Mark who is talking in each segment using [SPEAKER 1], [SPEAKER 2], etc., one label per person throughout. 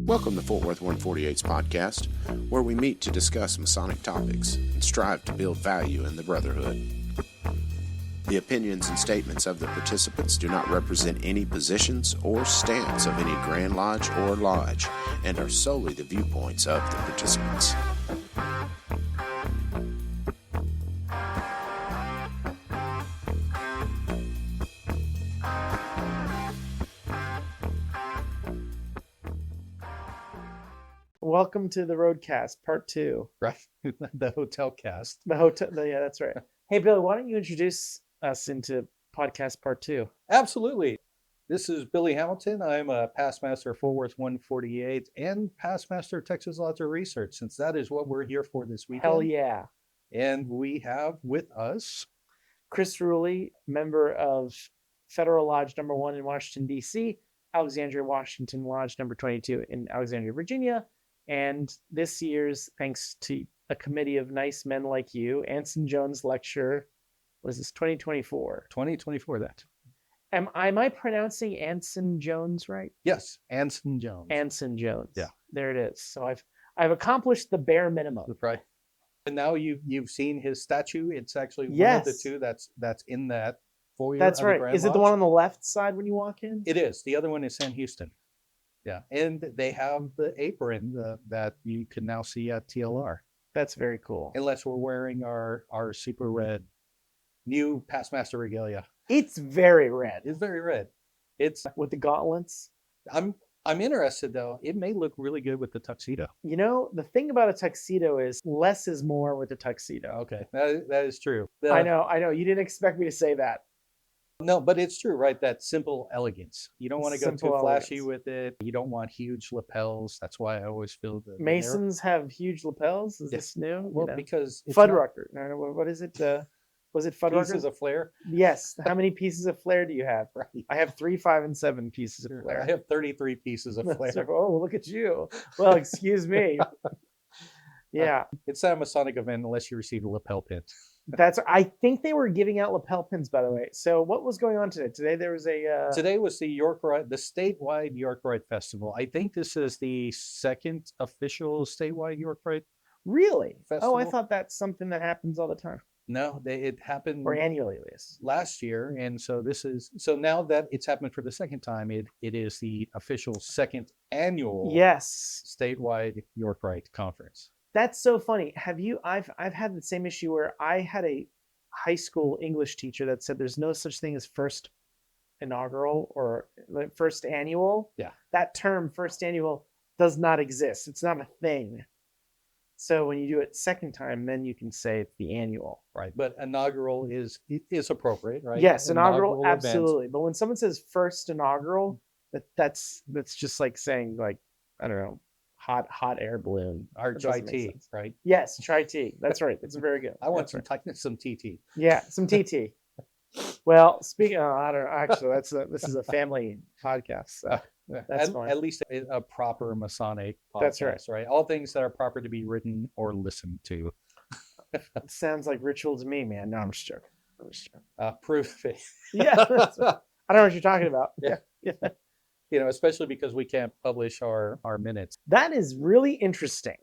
[SPEAKER 1] Welcome to Fort Worth 148's podcast, where we meet to discuss Masonic topics and strive to build value in the brotherhood. The opinions and statements of the participants do not represent any positions or stance of any Grand Lodge or Lodge and are solely the viewpoints of the participants.
[SPEAKER 2] Welcome to the Roadcast, Part 2.
[SPEAKER 3] Right, the hotel cast.
[SPEAKER 2] Yeah, that's right. Hey, Billy, why don't you introduce us into podcast Part 2?
[SPEAKER 3] Absolutely. This is Billy Hamilton. I'm a past master of Fort Worth 148 and past master of Texas Lodge of Research, since that is what we're here for this weekend.
[SPEAKER 2] Hell yeah.
[SPEAKER 3] And we have with us
[SPEAKER 2] Chris Ruli, member of Federal Lodge number 1 in Washington, D.C., Alexandria, Washington Lodge number 22 in Alexandria, Virginia. And this year's, thanks to a committee of nice men like you, Anson Jones Lecture, was this 2024?
[SPEAKER 3] 2024, that.
[SPEAKER 2] Am I pronouncing Anson Jones right?
[SPEAKER 3] Yes, Anson Jones.
[SPEAKER 2] Anson Jones.
[SPEAKER 3] Yeah.
[SPEAKER 2] There it is. So I've accomplished the bare minimum.
[SPEAKER 3] Right. And now you've seen his statue. It's actually one of the two that's in that foyer.
[SPEAKER 2] That's right.
[SPEAKER 3] Grand
[SPEAKER 2] Is it the
[SPEAKER 3] Lodge.
[SPEAKER 2] one on the left side when you walk in?
[SPEAKER 3] It is. The other one is San Houston. Yeah, and they have the apron that you can now see at TLR.
[SPEAKER 2] That's very cool.
[SPEAKER 3] Unless we're wearing our super red new past master regalia.
[SPEAKER 2] It's very red.
[SPEAKER 3] It's very red. It's
[SPEAKER 2] with the gauntlets.
[SPEAKER 3] I'm interested though. It may look really good with the tuxedo.
[SPEAKER 2] You know, the thing about a tuxedo is less is more with a tuxedo.
[SPEAKER 3] Okay, that is true.
[SPEAKER 2] I know. You didn't expect me to say that.
[SPEAKER 3] No, but it's true, right? That simple elegance. You don't want to go too flashy
[SPEAKER 2] elegance
[SPEAKER 3] with it. You don't want huge lapels. That's why I always feel the
[SPEAKER 2] Masons have huge lapels. Is this new?
[SPEAKER 3] Well, because
[SPEAKER 2] Fuddrucker. No, what is it? Was it Fuddrucker?
[SPEAKER 3] Pieces of flair?
[SPEAKER 2] Yes. How many pieces of flair do you have?
[SPEAKER 3] Right.
[SPEAKER 2] I have 3, 5, and 7 pieces of flair.
[SPEAKER 3] I have 33 pieces of flair.
[SPEAKER 2] Oh, look at you. Well, excuse me. Yeah.
[SPEAKER 3] It's not a Masonic event unless you receive a lapel pin.
[SPEAKER 2] I think they were giving out lapel pins, by the way. So what was going on today? Today there was a...
[SPEAKER 3] Today was the statewide York Rite Festival. I think this is the second official statewide York Rite.
[SPEAKER 2] Really?
[SPEAKER 3] Festival.
[SPEAKER 2] Oh, I thought that's something that happens all the time.
[SPEAKER 3] No, it happened...
[SPEAKER 2] Or annually, at least.
[SPEAKER 3] Last year. And so now that it's happened for the second time, it is the official second annual statewide York Rite Conference.
[SPEAKER 2] That's so funny. I've had the same issue where I had a high school English teacher that said there's no such thing as first inaugural or first annual.
[SPEAKER 3] Yeah.
[SPEAKER 2] That term, first annual, does not exist. It's not a thing. So when you do it second time, then you can say it's the annual.
[SPEAKER 3] Right. But inaugural is appropriat, right?
[SPEAKER 2] Yes, inaugural absolutely. Event. But when someone says first inaugural, that's just like saying, like, I don't know, hot air balloon.
[SPEAKER 3] Our chai tea, right?
[SPEAKER 2] Yes, chai tea. That's right. That's very good.
[SPEAKER 3] I want some TT.
[SPEAKER 2] Yeah, some TT. Well, speaking of, I don't know. Actually, this is a family podcast. So that's fine.
[SPEAKER 3] At least a proper Masonic podcast.
[SPEAKER 2] That's right.
[SPEAKER 3] All things that are proper to be written or listened to.
[SPEAKER 2] Sounds like ritual to me, man. No, I'm just joking.
[SPEAKER 3] Proof it.
[SPEAKER 2] Yeah. I don't know what you're talking about.
[SPEAKER 3] Yeah. You know, especially because we can't publish our minutes.
[SPEAKER 2] That is really interesting.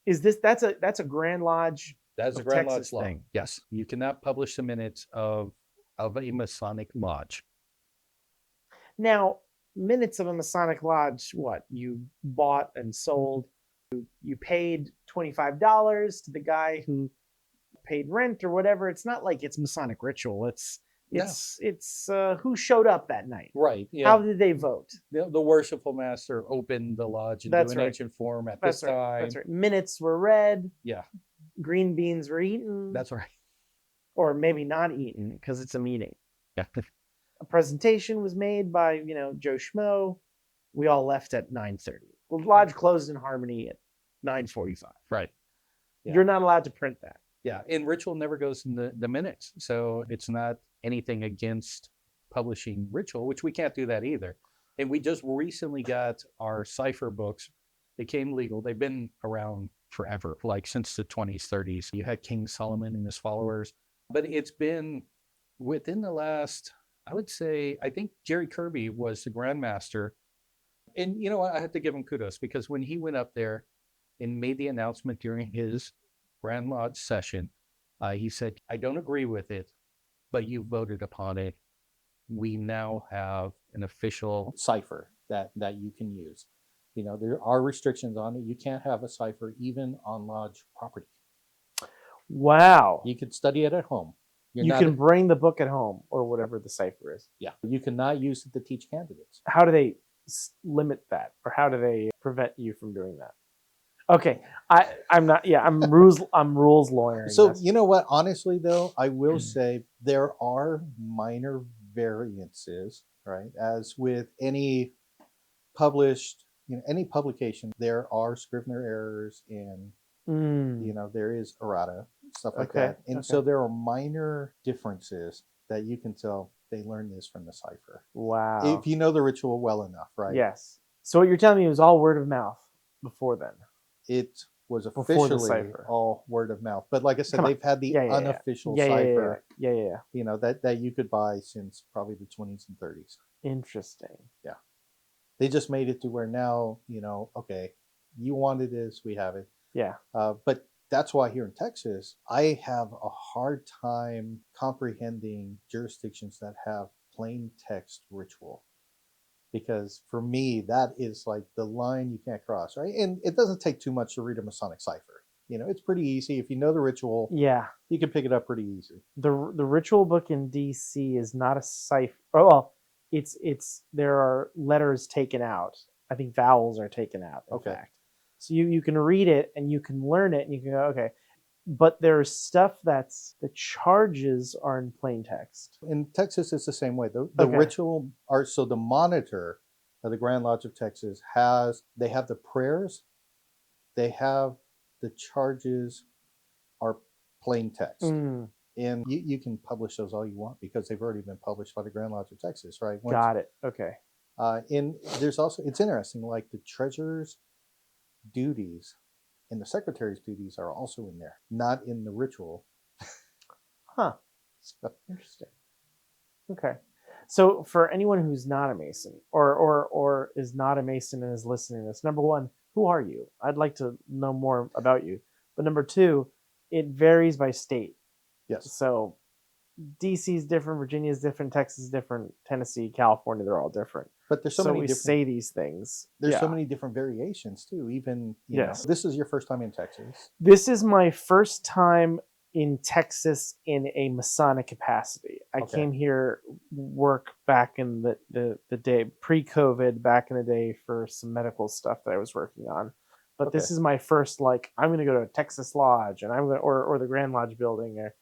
[SPEAKER 2] That's a Grand Lodge?
[SPEAKER 3] That's a Grand
[SPEAKER 2] Texas
[SPEAKER 3] Lodge law.
[SPEAKER 2] Thing.
[SPEAKER 3] Yes, you cannot publish the minutes of a Masonic lodge.
[SPEAKER 2] Now, minutes of a Masonic lodge, what? You bought and sold. You paid $25 to the guy who paid rent or whatever. It's not like it's Masonic ritual. It's who showed up that night.
[SPEAKER 3] Right. Yeah.
[SPEAKER 2] How did they vote?
[SPEAKER 3] The worshipful master opened the lodge and do an ancient form at this time.
[SPEAKER 2] That's right. Minutes were read.
[SPEAKER 3] Yeah.
[SPEAKER 2] Green beans were eaten.
[SPEAKER 3] That's right.
[SPEAKER 2] Or maybe not eaten because it's a meeting.
[SPEAKER 3] Yeah.
[SPEAKER 2] A presentation was made by, Joe Schmo. We all left at 9:30. The lodge closed in harmony at 9:45.
[SPEAKER 3] Right. Yeah.
[SPEAKER 2] You're not allowed to print that.
[SPEAKER 3] Yeah. And ritual never goes in the minutes. So it's not anything against publishing ritual, which we can't do that either. And we just recently got our cipher books. They became legal. They've been around forever, like since the 20s, 30s. You had King Solomon and his followers. But it's been within the last, I would say, I think Jerry Kirby was the Grandmaster And you know what? I have to give him kudos because when he went up there and made the announcement during his Grand Lodge session, he said, I don't agree with it, but you voted upon it. We now have an official cipher that you can use. You know, there are restrictions on it. You can't have a cipher even on lodge property.
[SPEAKER 2] Wow.
[SPEAKER 3] You can study it at home.
[SPEAKER 2] You can bring the book at home or whatever the cipher is.
[SPEAKER 3] Yeah. You cannot use it to teach candidates.
[SPEAKER 2] How do they limit that, or how do they prevent you from doing that? Okay, I'm not. Yeah, I'm rules lawyer.
[SPEAKER 3] So you know what? Honestly, though, I will say there are minor variances, right? As with any published, any publication, there are Scrivener errors and there is errata, stuff like that. And so there are minor differences that you can tell they learned this from the cipher.
[SPEAKER 2] Wow.
[SPEAKER 3] If you know the ritual well enough, right?
[SPEAKER 2] Yes. So what you're telling me was all word of mouth before then.
[SPEAKER 3] It was officially all word of mouth. But like I said, they've had the unofficial cipher, that you could buy since probably the 20s and 30s.
[SPEAKER 2] Interesting.
[SPEAKER 3] Yeah. They just made it to where now, okay, you wanted this, we have it.
[SPEAKER 2] Yeah.
[SPEAKER 3] But that's why here in Texas, I have a hard time comprehending jurisdictions that have plain text ritual. Because for me, that is like the line you can't cross, right? And it doesn't take too much to read a Masonic cipher. It's pretty easy. If you know the ritual, you can pick it up pretty easy.
[SPEAKER 2] The ritual book in DC is not a cipher. Oh, well, it's there are letters taken out. I think vowels are taken out, in fact. So you can read it and you can learn it and you can go, okay. But there's stuff the charges are in plain text.
[SPEAKER 3] In Texas, it's the same way. The ritual so the monitor of the Grand Lodge of Texas they have the prayers, they have the charges are plain text. And you can publish those all you want because they've already been published by the Grand Lodge of Texas, right?
[SPEAKER 2] Got it. Okay.
[SPEAKER 3] And there's also, it's interesting, like the treasurer's duties and the secretary's duties are also in there, not in the ritual.
[SPEAKER 2] Huh. So. Interesting. Okay. So for anyone who's not a Mason or is not a Mason and is listening to this, number one, who are you? I'd like to know more about you. But number two, it varies by state.
[SPEAKER 3] Yes.
[SPEAKER 2] So DC is different, Virginia is different, Texas is different, Tennessee, California, they're all different.
[SPEAKER 3] But there's so many different,
[SPEAKER 2] say these things.
[SPEAKER 3] There's so many different variations too. Even this is your first time in Texas.
[SPEAKER 2] This is my first time in Texas in a Masonic capacity. I came here work back in the day pre-COVID, back in the day for some medical stuff that I was working on. But this is my first I'm going to go to a Texas Lodge and I'm going or the Grand Lodge building or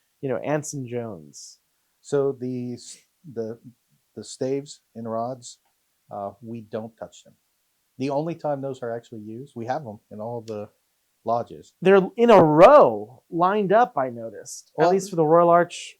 [SPEAKER 2] Anson Jones.
[SPEAKER 3] So the staves and rods, we don't touch them. The only time those are actually used, we have them in all the lodges.
[SPEAKER 2] They're in a row, lined up, I noticed. At least for the Royal Arch.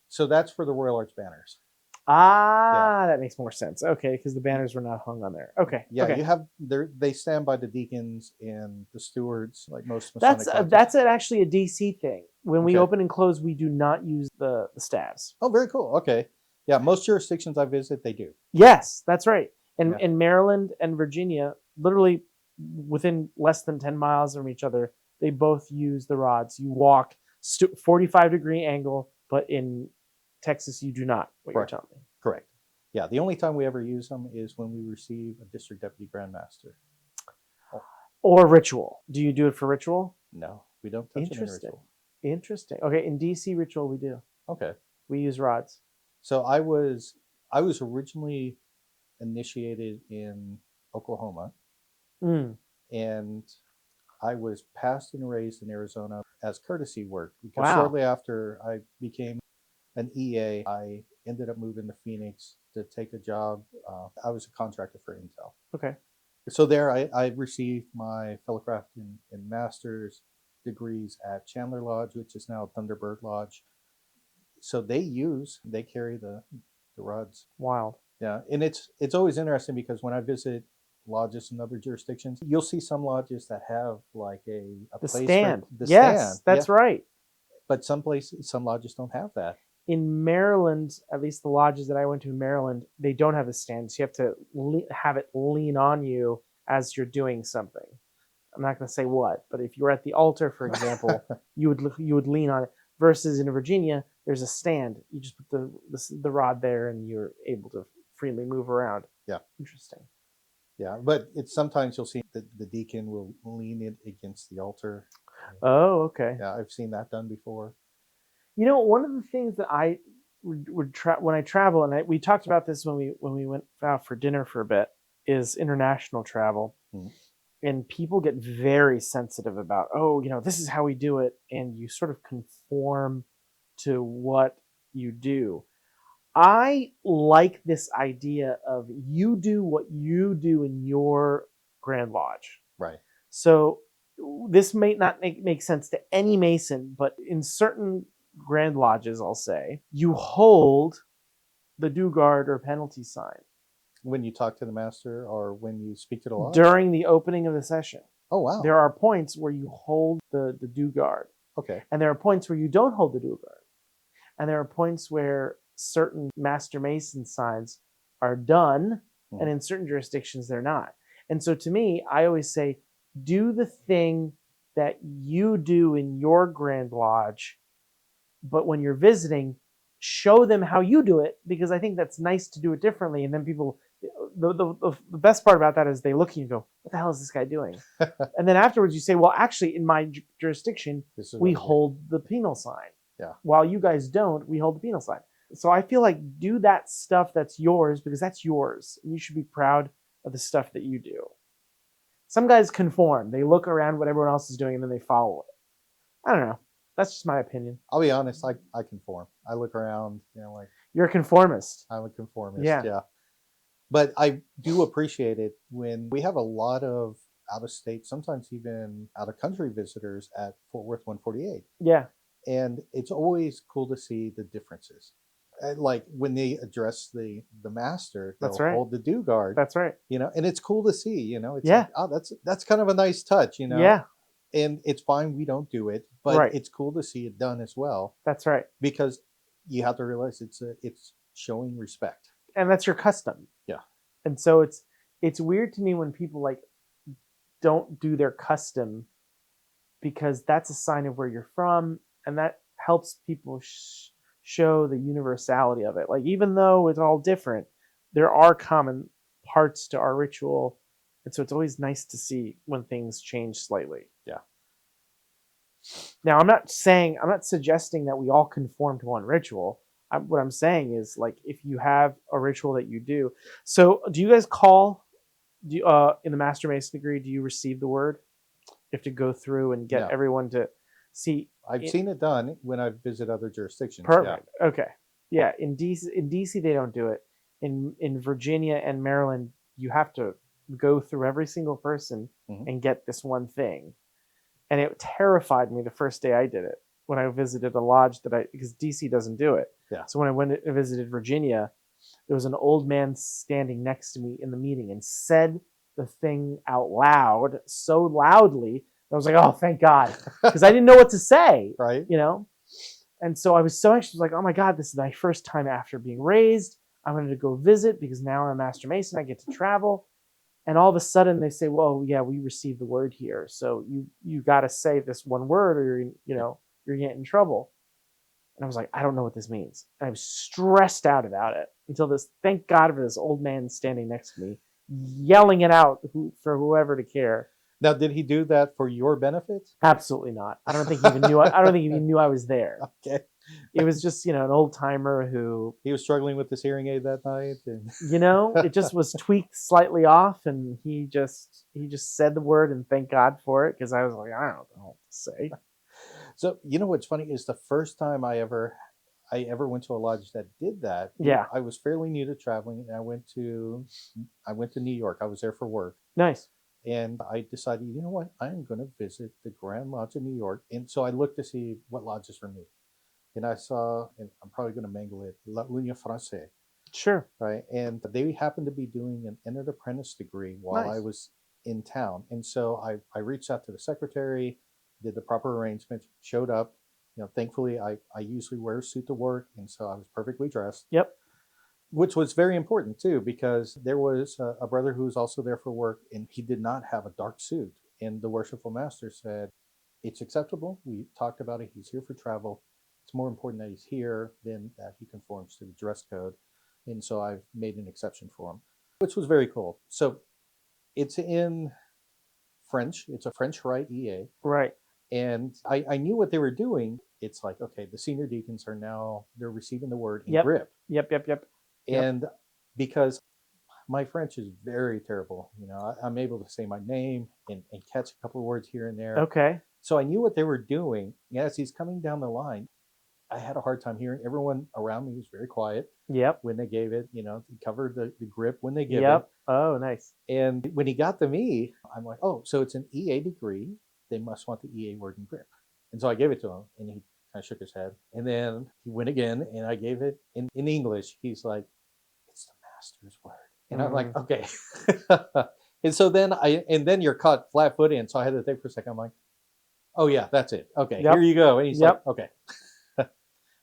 [SPEAKER 3] So that's for the Royal Arch banners.
[SPEAKER 2] That makes more sense. Okay, because the banners were not hung on there. Okay.
[SPEAKER 3] Yeah, you have they stand by the deacons and the stewards, like most Masonic lodges.
[SPEAKER 2] That's actually a DC thing. When we open and close, we do not use the staves.
[SPEAKER 3] Oh, very cool. Okay. Yeah, most jurisdictions I visit, they do.
[SPEAKER 2] Yes, that's right. And in Maryland and Virginia, literally within less than 10 miles from each other, they both use the rods. You walk 45-degree angle, but in Texas, you do not, you're telling me.
[SPEAKER 3] Correct. Yeah, the only time we ever use them is when we receive a district deputy grandmaster.
[SPEAKER 2] Or ritual. Do you do it for ritual?
[SPEAKER 3] No, we don't touch it in ritual.
[SPEAKER 2] Interesting. Okay, in DC ritual, we do.
[SPEAKER 3] Okay.
[SPEAKER 2] We use rods.
[SPEAKER 3] So I was originally initiated in Oklahoma, and I was passed and raised in Arizona as courtesy work because shortly after I became an EA, I ended up moving to Phoenix to take a job. I was a contractor for Intel.
[SPEAKER 2] Okay.
[SPEAKER 3] So there I received my fellowcraft and master's degrees at Chandler Lodge, which is now Thunderbird Lodge. So they carry the rods.
[SPEAKER 2] Wild.
[SPEAKER 3] Yeah, and it's always interesting because when I visit lodges in other jurisdictions, you'll see some lodges that have like a place
[SPEAKER 2] stand.
[SPEAKER 3] for the
[SPEAKER 2] yes,
[SPEAKER 3] stand.
[SPEAKER 2] That's right.
[SPEAKER 3] But some lodges don't have that.
[SPEAKER 2] In Maryland, at least the lodges that I went to in Maryland, they don't have a stand. So you have to have it lean on you as you're doing something. I'm not going to say what, but if you were at the altar, for example, you would lean on it. Versus in Virginia, there's a stand. You just put the rod there, and you're able to freely move around.
[SPEAKER 4] Yeah.
[SPEAKER 2] Interesting.
[SPEAKER 4] Yeah, but it's sometimes you'll see the deacon will lean it against the altar.
[SPEAKER 2] Oh, okay.
[SPEAKER 4] Yeah, I've seen that done before.
[SPEAKER 2] You know, one of the things that I would when I travel, and we talked about this when we went out for dinner for a bit, is international travel.
[SPEAKER 4] Hmm.
[SPEAKER 2] And people get very sensitive about, oh, this is how we do it, and you sort of conform to what you do. I like this idea of you do what you do in your Grand Lodge.
[SPEAKER 4] Right.
[SPEAKER 2] So this may not make sense to any Mason, but in certain Grand Lodges, I'll say, you hold the do-guard or penalty sign.
[SPEAKER 4] When you talk to the master or when you speak to the lodge?
[SPEAKER 2] During the opening of the session.
[SPEAKER 4] Oh, wow.
[SPEAKER 2] There are points where you hold the do-guard.
[SPEAKER 4] Okay.
[SPEAKER 2] And there are points where you don't hold the do-guard. And there are points where certain Master Mason signs are done, and in certain jurisdictions they're not. And so to me, I always say, do the thing that you do in your Grand Lodge, but when you're visiting, show them how you do it, because I think that's nice to do it differently. And then people, the best part about that is they look at you and go, what the hell is this guy doing? And then afterwards you say, well, actually, in my jurisdiction, we hold the penal sign.
[SPEAKER 4] Yeah.
[SPEAKER 2] While you guys don't, we hold the penal sign. So I feel like do that stuff that's yours, because that's yours. And you should be proud of the stuff that you do. Some guys conform. They look around what everyone else is doing and then they follow it. I don't know. That's just my opinion.
[SPEAKER 4] I'll be honest, I conform. I look around, like
[SPEAKER 2] you're a conformist.
[SPEAKER 4] I'm a conformist.
[SPEAKER 2] Yeah.
[SPEAKER 4] But I do appreciate it when we have a lot of out of state, sometimes even out of country visitors at Fort Worth 148.
[SPEAKER 2] Yeah.
[SPEAKER 4] And it's always cool to see the differences. Like when they address the master, they'll
[SPEAKER 2] That's right.
[SPEAKER 4] hold the do guard.
[SPEAKER 2] That's right.
[SPEAKER 4] And it's cool to see, it's
[SPEAKER 2] Yeah.
[SPEAKER 4] like, oh, that's kind of a nice touch,
[SPEAKER 2] Yeah.
[SPEAKER 4] And it's fine we don't do it, but
[SPEAKER 2] Right.
[SPEAKER 4] it's cool to see it done as well,
[SPEAKER 2] That's right.
[SPEAKER 4] because you have to realize it's showing respect.
[SPEAKER 2] And that's your custom.
[SPEAKER 4] Yeah.
[SPEAKER 2] And so it's weird to me when people like don't do their custom, because that's a sign of where you're from, and that helps people show the universality of it. Like, even though it's all different, there are common parts to our ritual, and so it's always nice to see when things change slightly.
[SPEAKER 4] Yeah.
[SPEAKER 2] Now, I'm not suggesting that we all conform to one ritual. What I'm saying is, like, if you have a ritual that you do. So, do you guys in the Master Mason degree, do you receive the word? You have to go through and get everyone to see.
[SPEAKER 4] I've seen it done when I visit other jurisdictions.
[SPEAKER 2] Perfect. Yeah. Okay. Yeah. In DC, they don't do it. In Virginia and Maryland, you have to go through every single person and get this one thing. And it terrified me the first day I did it, when I visited a lodge because DC doesn't do it.
[SPEAKER 4] Yeah.
[SPEAKER 2] So when I went and visited Virginia, there was an old man standing next to me in the meeting and said the thing out loud, so loudly, I was like, oh, thank God, because I didn't know what to say.
[SPEAKER 4] Right.
[SPEAKER 2] And so I was so anxious, like, oh my God, this is my first time after being raised. I wanted to go visit because now I'm a Master Mason. I get to travel. And all of a sudden they say, well, yeah, we received the word here. So you got to say this one word, or you're getting in trouble. And I was like, I don't know what this means. And I was stressed out about it until thank God for this old man standing next to me, yelling it out for whoever to care.
[SPEAKER 4] Now, did he do that for your benefit?
[SPEAKER 2] Absolutely not. I don't think he even knew. I don't think he even knew I was there.
[SPEAKER 4] Okay.
[SPEAKER 2] It was just, an old timer who...
[SPEAKER 4] He was struggling with his hearing aid that night. And...
[SPEAKER 2] it just was tweaked slightly off, and he just said the word, and thank God for it, because I was like, I don't know what to say.
[SPEAKER 4] So, what's funny is the first time I ever went to a lodge that did that.
[SPEAKER 2] Yeah.
[SPEAKER 4] I was fairly new to traveling, and I went to New York. I was there for work.
[SPEAKER 2] Nice. And
[SPEAKER 4] I decided, you know what? I am going to visit the Grand Lodge of New York. And so I looked to see what lodges for me. And I saw, and I'm probably going to mangle it, La Union Française.
[SPEAKER 2] Sure.
[SPEAKER 4] Right. And they happened to be doing an entered apprentice degree while I was in town. And so I reached out to the secretary, did the proper arrangements, showed up, thankfully I usually wear a suit to work, and so I was perfectly dressed.
[SPEAKER 2] Yep.
[SPEAKER 4] Which was very important too, because there was a brother who was also there for work, and he did not have a dark suit. And the worshipful master said, it's acceptable. We talked about it. He's here for travel. It's more important that he's here than that he conforms to the dress code. And so I've made an exception for him, which was very cool. So it's in French. It's a French Rite EA.
[SPEAKER 2] Right.
[SPEAKER 4] And I knew what they were doing. It's like, okay, the senior deacons are now, they're receiving the word in
[SPEAKER 2] Yep.
[SPEAKER 4] grip.
[SPEAKER 2] Yep.
[SPEAKER 4] And because my French is very terrible, I'm able to say my name and catch a couple of words here and there.
[SPEAKER 2] Okay.
[SPEAKER 4] So I knew what they were doing. As he's coming down the line, I had a hard time hearing. Everyone around me was very quiet
[SPEAKER 2] Yep.
[SPEAKER 4] when they gave it, covered the grip when they give it.
[SPEAKER 2] Yep. Oh, nice.
[SPEAKER 4] And when he got to me, I'm like, oh, so it's an EA degree. They must want the EA word in grip. And so I gave it to him, and he kind of shook his head. And then he went again, and I gave it in English. He's like, it's the master's word. And I'm like, okay. And so then you're caught flat-footed. And so I had to think for a second. I'm like, oh yeah, that's it. Okay,
[SPEAKER 2] Yep.
[SPEAKER 4] here you go. And he's
[SPEAKER 2] Yep.
[SPEAKER 4] like, okay.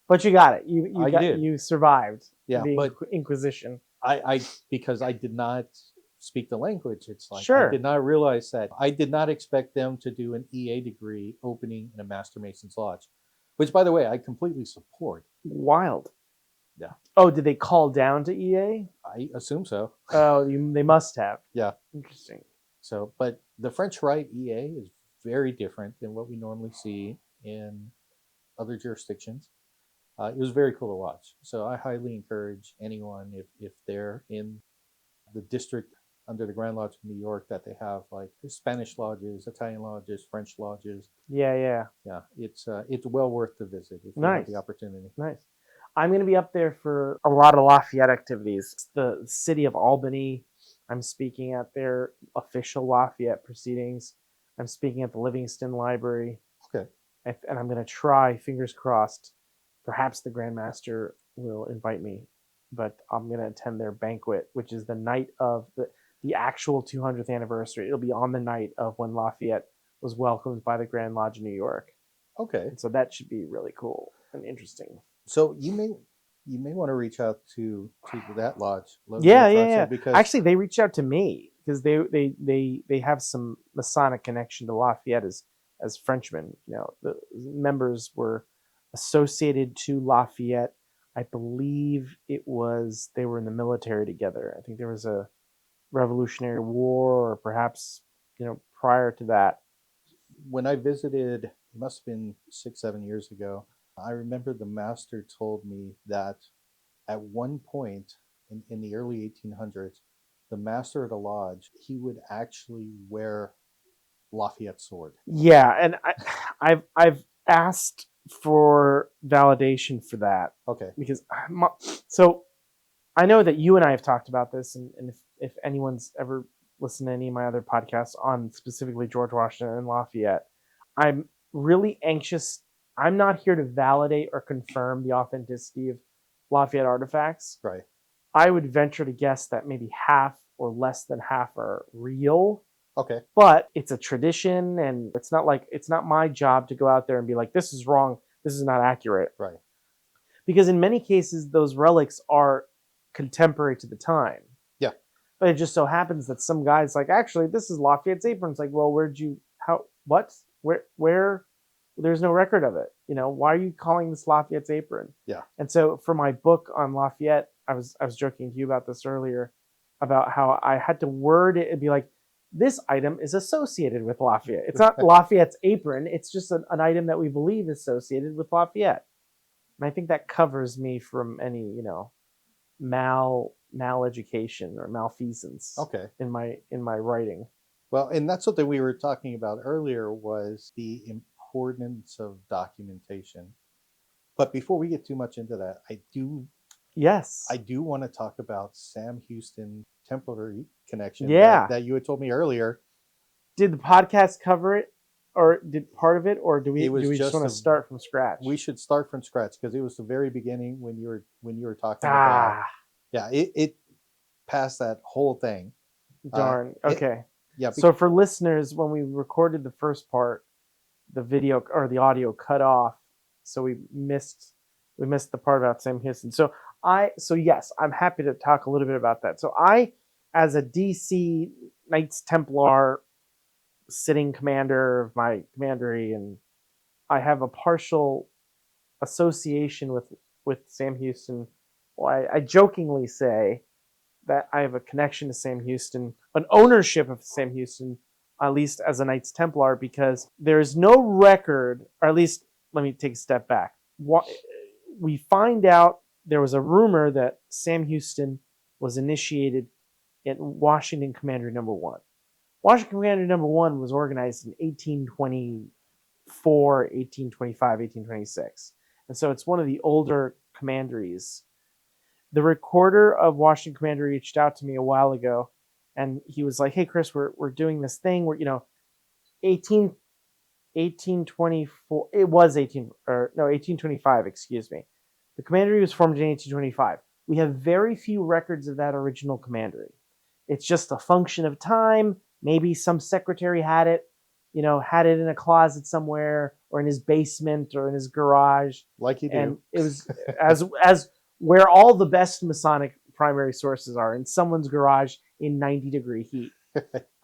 [SPEAKER 2] But you got it.
[SPEAKER 4] did.
[SPEAKER 2] You survived.
[SPEAKER 4] Yeah,
[SPEAKER 2] the
[SPEAKER 4] but
[SPEAKER 2] Inquisition.
[SPEAKER 4] I because I did not speak the language, it's like
[SPEAKER 2] Sure.
[SPEAKER 4] I did not realize that. I did not expect them to do an EA degree opening in a Master Mason's Lodge, which, by the way, I completely support.
[SPEAKER 2] Wild.
[SPEAKER 4] Yeah.
[SPEAKER 2] Oh, did they call down to EA?
[SPEAKER 4] I assume so.
[SPEAKER 2] Oh, they must have.
[SPEAKER 4] Yeah.
[SPEAKER 2] Interesting.
[SPEAKER 4] So, but the French Rite EA is very different than what we normally see in other jurisdictions. It was very cool to watch. So I highly encourage anyone, if they're in the district under the Grand Lodge of New York, that they have like Spanish lodges, Italian lodges, French lodges.
[SPEAKER 2] Yeah.
[SPEAKER 4] Yeah, it's well worth the visit if you
[SPEAKER 2] Nice.
[SPEAKER 4] have the opportunity.
[SPEAKER 2] Nice. I'm going to be up there for a lot of Lafayette activities. It's the city of Albany. I'm speaking at their official Lafayette proceedings. I'm speaking at the Livingston Library.
[SPEAKER 4] Okay.
[SPEAKER 2] And I'm going to try, fingers crossed, perhaps the Grand Master will invite me, but I'm going to attend their banquet, which is the night of the actual 200th anniversary. It'll be on the night of when Lafayette was welcomed by the Grand Lodge of New York.
[SPEAKER 4] Okay.
[SPEAKER 2] And so that should be really cool and interesting.
[SPEAKER 4] So you may want to reach out to that lodge.
[SPEAKER 2] Yeah.
[SPEAKER 4] Because
[SPEAKER 2] actually, they reached out to me because they have some Masonic connection to Lafayette as Frenchmen. The members were associated to Lafayette. I believe they were in the military together. I think there was a Revolutionary War, or perhaps prior to that.
[SPEAKER 4] when I visited, it must have been 6-7 years ago, I remember the master told me that at one point in the early 1800s, the master of the lodge, he would actually wear Lafayette's sword.
[SPEAKER 2] Yeah, and I've asked for validation for that.
[SPEAKER 4] Okay.
[SPEAKER 2] Because so I know that you and I have talked about this, and if anyone's ever listened to any of my other podcasts on specifically George Washington and Lafayette, I'm really anxious. I'm not here to validate or confirm the authenticity of Lafayette artifacts.
[SPEAKER 4] Right.
[SPEAKER 2] I would venture to guess that maybe half or less than half are real.
[SPEAKER 4] Okay.
[SPEAKER 2] But it's a tradition, and it's not my job to go out there and be like, this is wrong, this is not accurate.
[SPEAKER 4] Right.
[SPEAKER 2] Because in many cases, those relics are contemporary to the time.
[SPEAKER 4] Yeah.
[SPEAKER 2] But it just so happens that some guy's like, actually, this is Lafayette's apron. It's like, well, where? There's no record of it. Why are you calling this Lafayette's apron?
[SPEAKER 4] Yeah.
[SPEAKER 2] And so for my book on Lafayette, I was joking to you about this earlier, about how I had to word it and be like, this item is associated with Lafayette. It's not Lafayette's apron. It's just an item that we believe is associated with Lafayette. And I think that covers me from any, mal-education or malfeasance.
[SPEAKER 4] Okay.
[SPEAKER 2] In my writing.
[SPEAKER 4] Well, and that's something we were talking about earlier, was the importance of documentation. But before we get too much into that, I do want to talk about Sam Houston Templar connection.
[SPEAKER 2] Yeah.
[SPEAKER 4] That you had told me earlier.
[SPEAKER 2] Did the podcast cover it, or did part of it, or do we just want to start from scratch?
[SPEAKER 4] We should start from scratch, because it was the very beginning when you were talking about. Yeah, it passed that whole thing.
[SPEAKER 2] Darn. Okay.
[SPEAKER 4] Yeah.
[SPEAKER 2] So for listeners, when we recorded the first part, the video or the audio cut off so we missed the part about Sam Houston. So yes, I'm happy to talk a little bit about that. So I, as a DC Knights Templar sitting commander of my commandery, and I have a partial association with Sam Houston. Well, I jokingly say that I have a connection to Sam Houston, an ownership of Sam Houston, at least as a Knights Templar, because there's no record, or at least let me take a step back. We find out there was a rumor that Sam Houston was initiated in Washington Commandery Number 1. Washington Commandery Number 1 was organized in 1824, 1825, 1826. And so it's one of the older commanderies. The recorder of Washington Commandery reached out to me a while ago, and he was like, "Hey, Chris, we're doing this thing where, 1824, it was 1825, excuse me. The commandery was formed in 1825. We have very few records of that original commandery. It's just a function of time. Maybe some secretary had it in a closet somewhere, or in his basement, or in his garage.
[SPEAKER 4] Like you do.
[SPEAKER 2] And it was as where all the best Masonic primary sources are, in someone's garage in 90-degree heat.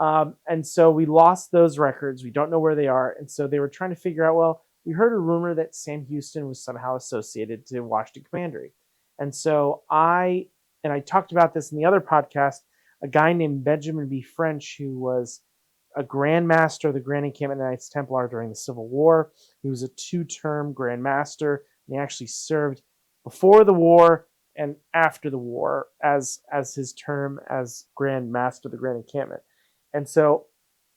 [SPEAKER 2] And so we lost those records. We don't know where they are. And so they were trying to figure out, well, we heard a rumor that Sam Houston was somehow associated to Washington Commandery. And so I talked about this in the other podcast, a guy named Benjamin B. French, who was a Grand Master of the Grand Encampment Knights Templar during the Civil War. He was a 2-term Grand Master, and he actually served before the war and after the war as his term as Grand Master of the Grand Encampment. And so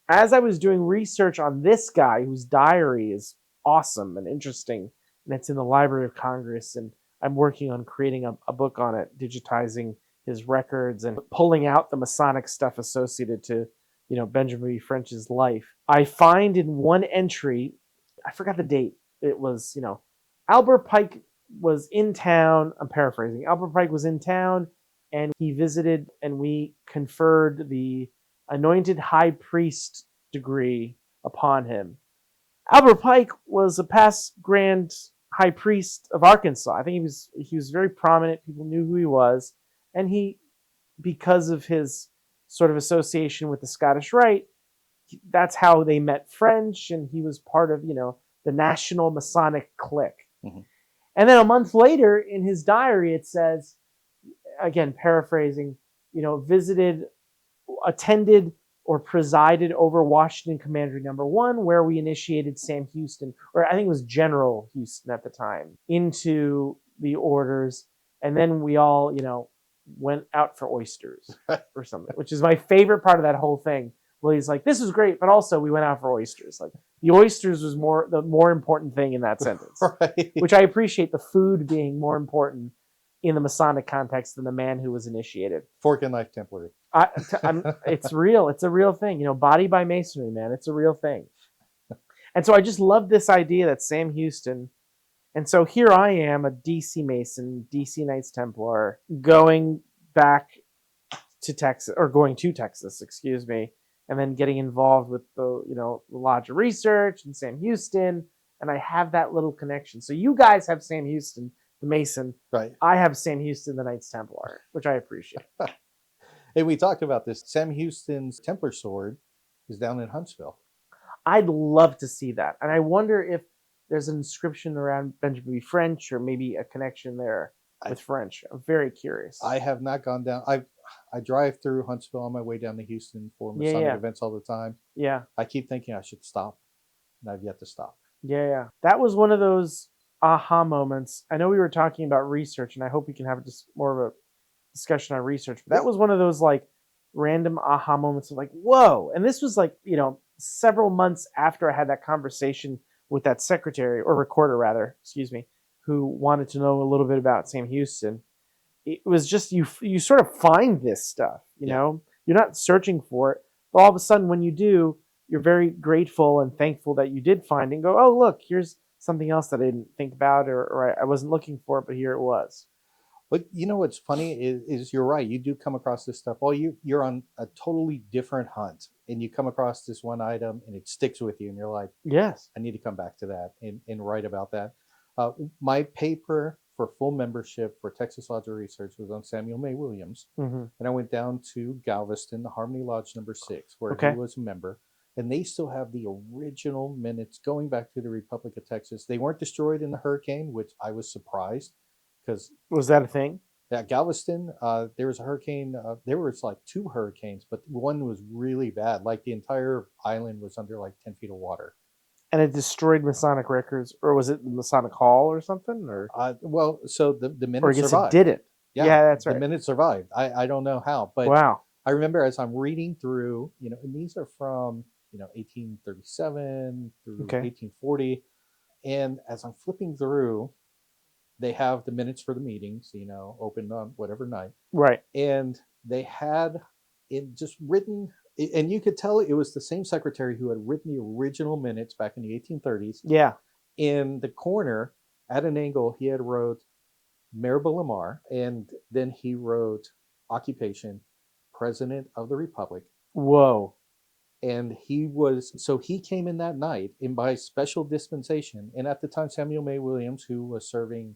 [SPEAKER 2] as I was doing research on this guy, whose diary is awesome and interesting, and it's in the Library of Congress, and I'm working on creating a book on it, digitizing his records and pulling out the Masonic stuff associated to, Benjamin B. French's life. I find in one entry, I forgot the date. It was, Albert Pike was in town. I'm paraphrasing. Albert Pike was in town, and he visited, and we conferred the anointed high priest degree upon him. Albert Pike was a past grand high priest of Arkansas. I think he was very prominent. People knew who he was, and he, because of his sort of association with the Scottish Rite, that's how they met French, and he was part of the National Masonic clique. Mm-hmm. And then a month later, in his diary, it says, again paraphrasing, visited, attended, or presided over Washington Commandery Number 1, where we initiated Sam Houston, or I think it was General Houston at the time, into the orders. And then we all, went out for oysters or something, which is my favorite part of that whole thing. Well, he's like, this was great, but also we went out for oysters. Like, the oysters was the more important thing in that sentence, right. Which I appreciate, the food being more important in the Masonic context than the man who was initiated.
[SPEAKER 4] Fork and knife Templar.
[SPEAKER 2] It's real. It's a real thing. Body by Masonry, man. It's a real thing. And so I just love this idea that Sam Houston. And so here I am, a DC Mason, DC Knights Templar, going back to Texas, or going to Texas, excuse me, and then getting involved with the Lodge of Research and Sam Houston, and I have that little connection. So you guys have Sam Houston, the Mason.
[SPEAKER 4] Right.
[SPEAKER 2] I have Sam Houston, the Knights Templar, which I appreciate.
[SPEAKER 4] Hey, we talked about this. Sam Houston's Templar sword is down in Huntsville.
[SPEAKER 2] I'd love to see that, and I wonder if there's an inscription around Benjamin B. French, or maybe a connection there with French. I'm very curious.
[SPEAKER 4] I have not gone down. I drive through Huntsville on my way down to Houston for Masonic events all the time. Yeah. I keep thinking I should stop, and I've yet to stop.
[SPEAKER 2] Yeah. That was one of those aha moments. I know we were talking about research, and I hope we can have just more of a discussion on research. But that was one of those like random aha moments of like, whoa. And this was like, several months after I had that conversation with that secretary, or recorder rather, excuse me, who wanted to know a little bit about Sam Houston. It was just, you sort of find this stuff, you know, you're not searching for it, but all of a sudden when you do, you're very grateful and thankful that you did find it and go, oh, look, here's something else that I didn't think about, or I wasn't looking for it, but here it was.
[SPEAKER 4] But what's funny is you're right. You do come across this stuff. Well, you're on a totally different hunt, and you come across this one item, and it sticks with you, and you're like, yes, I need to come back to that and write about that. My paper for full membership for Texas Lodge of Research was on Samuel May Williams.
[SPEAKER 2] Mm-hmm.
[SPEAKER 4] And I went down to Galveston, the Harmony Lodge number 6, where
[SPEAKER 2] Okay.
[SPEAKER 4] he was a member. And they still have the original minutes going back to the Republic of Texas. They weren't destroyed in the hurricane, which I was surprised because
[SPEAKER 2] Was that a thing?
[SPEAKER 4] at Galveston, there was a hurricane. There was like 2 hurricanes, but one was really bad. Like the entire island was under like 10 feet of water.
[SPEAKER 2] And it destroyed Masonic records, or was it the Masonic Hall or something? Or
[SPEAKER 4] Well, so the
[SPEAKER 2] or I
[SPEAKER 4] minutes
[SPEAKER 2] guess
[SPEAKER 4] survived.
[SPEAKER 2] it didn't. Yeah, that's right.
[SPEAKER 4] The minutes survived. I don't know how, but
[SPEAKER 2] Wow.
[SPEAKER 4] I remember as I'm reading through, and these are from 1837 through
[SPEAKER 2] Okay.
[SPEAKER 4] 1840, and as I'm flipping through, they have the minutes for the meetings, open on whatever night,
[SPEAKER 2] Right.
[SPEAKER 4] and they had it just written, and you could tell it was the same secretary who had written the original minutes back in the 1830s.
[SPEAKER 2] Yeah.
[SPEAKER 4] In the corner, at an angle, he had wrote Marable Lamar, and then he wrote occupation, President of the Republic.
[SPEAKER 2] Whoa.
[SPEAKER 4] And he came in that night, and by special dispensation, and at the time, Samuel May Williams, who was serving,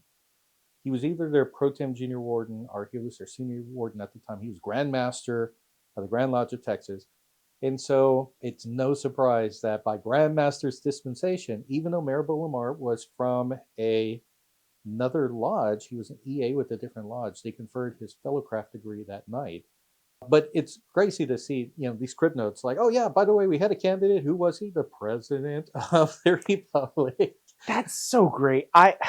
[SPEAKER 4] he was either their pro tem junior warden or he was their senior warden at the time. He was Grand Master of the Grand Lodge of Texas. And so it's no surprise that by Grand Master's dispensation, even though Marable Lamar was from another lodge, he was an EA with a different lodge, they conferred his fellowcraft degree that night. But it's crazy to see, these crib notes like, oh yeah, by the way, we had a candidate. Who was he? The President of the Republic.
[SPEAKER 2] That's so great. I'm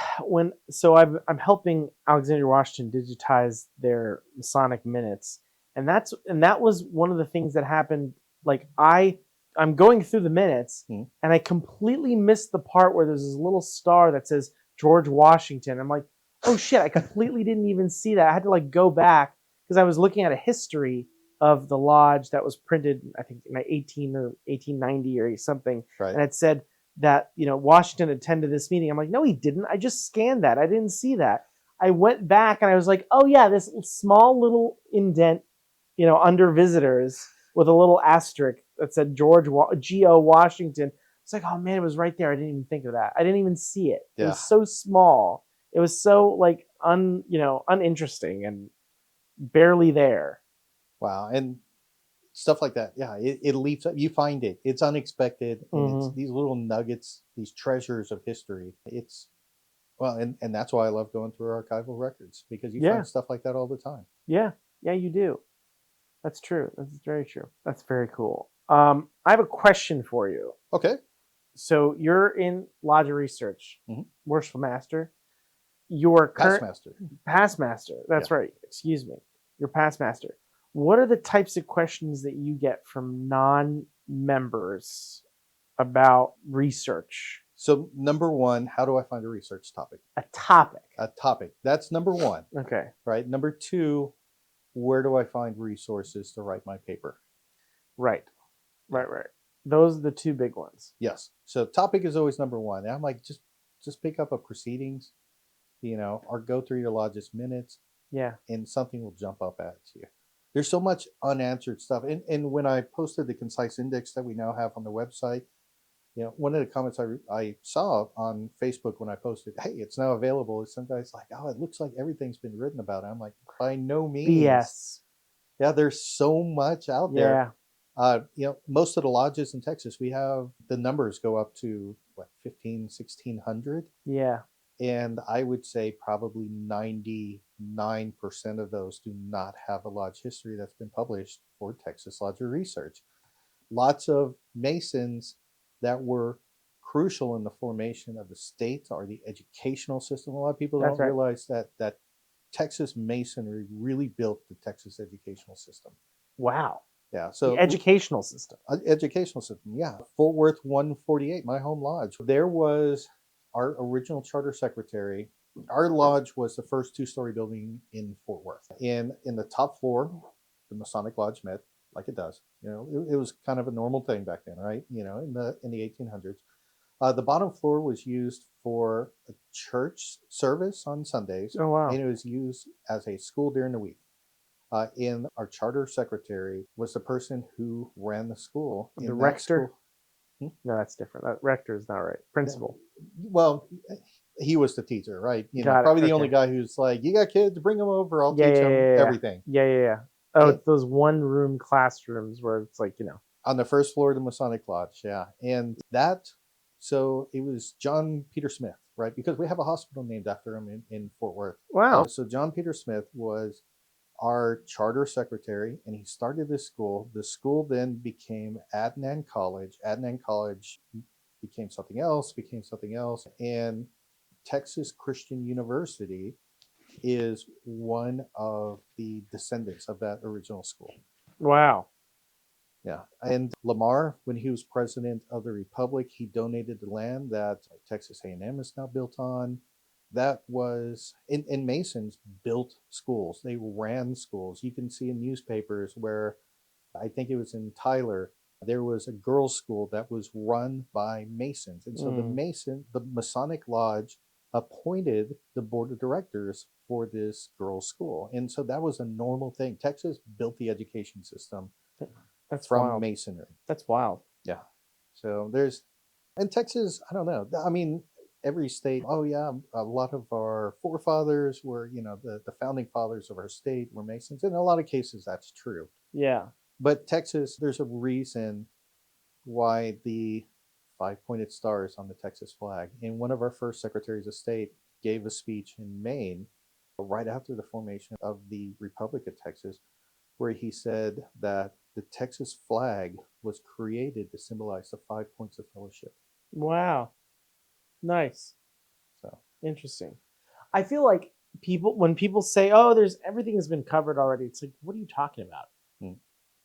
[SPEAKER 2] helping Alexandria Washington digitize their Masonic minutes, and that was one of the things that happened. Like I'm going through the minutes, and I completely missed the part where there's this little star that says George Washington. I'm like, oh shit, I completely didn't even see that. I had to go back because I was looking at a history of the lodge that was printed, I think, in 1890 or something,
[SPEAKER 4] right.
[SPEAKER 2] And it said that Washington attended this meeting. I'm like, no, he didn't. I just scanned that. I didn't see that. I went back and I was like, oh yeah, this small little indent, under visitors with a little asterisk that said G.O. Washington. It's like, oh man, it was right there. I didn't even think of that. I didn't even see it. Yeah. It was so small. It was so uninteresting and barely there.
[SPEAKER 4] Wow. And stuff like that. Yeah. It leaps up. You find it. It's unexpected. And it's these little nuggets, these treasures of history. And that's why I love going through archival records, because you find stuff like that all the time.
[SPEAKER 2] Yeah. Yeah, you do. That's true. That's very true. That's very cool. I have a question for you.
[SPEAKER 4] Okay.
[SPEAKER 2] So you're in Lodge of Research, Worshipful Master. Your
[SPEAKER 4] Past Master.
[SPEAKER 2] Past Master. That's right. Excuse me. You're Past Master. What are the types of questions that you get from non-members about research?
[SPEAKER 4] So number one, how do I find a research topic?
[SPEAKER 2] A topic.
[SPEAKER 4] A topic. That's number one.
[SPEAKER 2] Okay.
[SPEAKER 4] Right. Number two, where do I find resources to write my paper?
[SPEAKER 2] Right. Those are the 2 big ones.
[SPEAKER 4] Yes. So topic is always number one. And I'm like, just pick up a proceedings, or go through your lodge's minutes.
[SPEAKER 2] Yeah.
[SPEAKER 4] And something will jump up at you. There's so much unanswered stuff. And when I posted the concise index that we now have on the website, one of the comments I saw on Facebook when I posted, hey, it's now available, is some guy's like, oh, it looks like everything's been written about it. I'm like, by no means.
[SPEAKER 2] BS.
[SPEAKER 4] Yeah, there's so much out there. Yeah. Most of the lodges in Texas, we have the numbers go up to 1,600.
[SPEAKER 2] Yeah.
[SPEAKER 4] And I would say probably 99% of those do not have a lodge history that's been published for Texas Lodge of Research. Lots of Masons that were crucial in the formation of the state or the educational system. A lot of people don't realize that Texas Masonry really built the Texas educational system.
[SPEAKER 2] Wow.
[SPEAKER 4] Yeah. So
[SPEAKER 2] the educational system.
[SPEAKER 4] Educational system. Yeah. Fort Worth 148, my home lodge. There was our original charter secretary. Our lodge was the first 2-story building in Fort Worth. And in the top floor, the Masonic Lodge met like it does. It was kind of a normal thing back then, right? In the 1800s. The bottom floor was used for a church service on Sundays.
[SPEAKER 2] Oh, wow.
[SPEAKER 4] And it was used as a school during the week. And our charter secretary was the person who ran the school.
[SPEAKER 2] The rector? No, that's different. Rector is not right. Principal.
[SPEAKER 4] Well, he was the teacher, right?
[SPEAKER 2] Got it,
[SPEAKER 4] Probably the only
[SPEAKER 2] okay.
[SPEAKER 4] guy who's like, you got kids, bring them over, I'll
[SPEAKER 2] Yeah,
[SPEAKER 4] teach
[SPEAKER 2] yeah,
[SPEAKER 4] them
[SPEAKER 2] yeah, yeah.
[SPEAKER 4] everything.
[SPEAKER 2] Yeah. Oh,
[SPEAKER 4] And
[SPEAKER 2] it's those one room classrooms where it's like,
[SPEAKER 4] on the first floor of the Masonic Lodge, yeah. And that, so it was John Peter Smith, right? Because we have a hospital named after him in Fort Worth.
[SPEAKER 2] wow.
[SPEAKER 4] So John Peter Smith was our charter secretary, and he started this school. The school then became Adnan College. Adnan College became something else, and Texas Christian University is one of the descendants of that original school.
[SPEAKER 2] Wow.
[SPEAKER 4] Yeah. And Lamar, when he was president of the Republic, he donated the land that Texas A&M is now built on. That was, and Masons built schools. They ran schools. You can see in newspapers where, I think it was in Tyler, there was a girls' school that was run by Masons. And so the Masonic Lodge appointed the board of directors for this girls' school. And so that was a normal thing. Texas built the education system
[SPEAKER 2] That's
[SPEAKER 4] from
[SPEAKER 2] wild.
[SPEAKER 4] Masonry.
[SPEAKER 2] That's wild.
[SPEAKER 4] Yeah. So and Texas, I don't know. I mean, every state, oh yeah, a lot of our forefathers were, the founding fathers of our state were Masons. In a lot of cases, that's true.
[SPEAKER 2] Yeah.
[SPEAKER 4] But Texas, there's a reason why the 5-pointed stars on the Texas flag. And one of our first secretaries of state gave a speech in Maine right after the formation of the Republic of Texas, where he said that the Texas flag was created to symbolize the 5 points of fellowship.
[SPEAKER 2] Wow. Nice.
[SPEAKER 4] So
[SPEAKER 2] Interesting. I feel like when people say, "Oh, everything has been covered already," it's like, what are you talking about?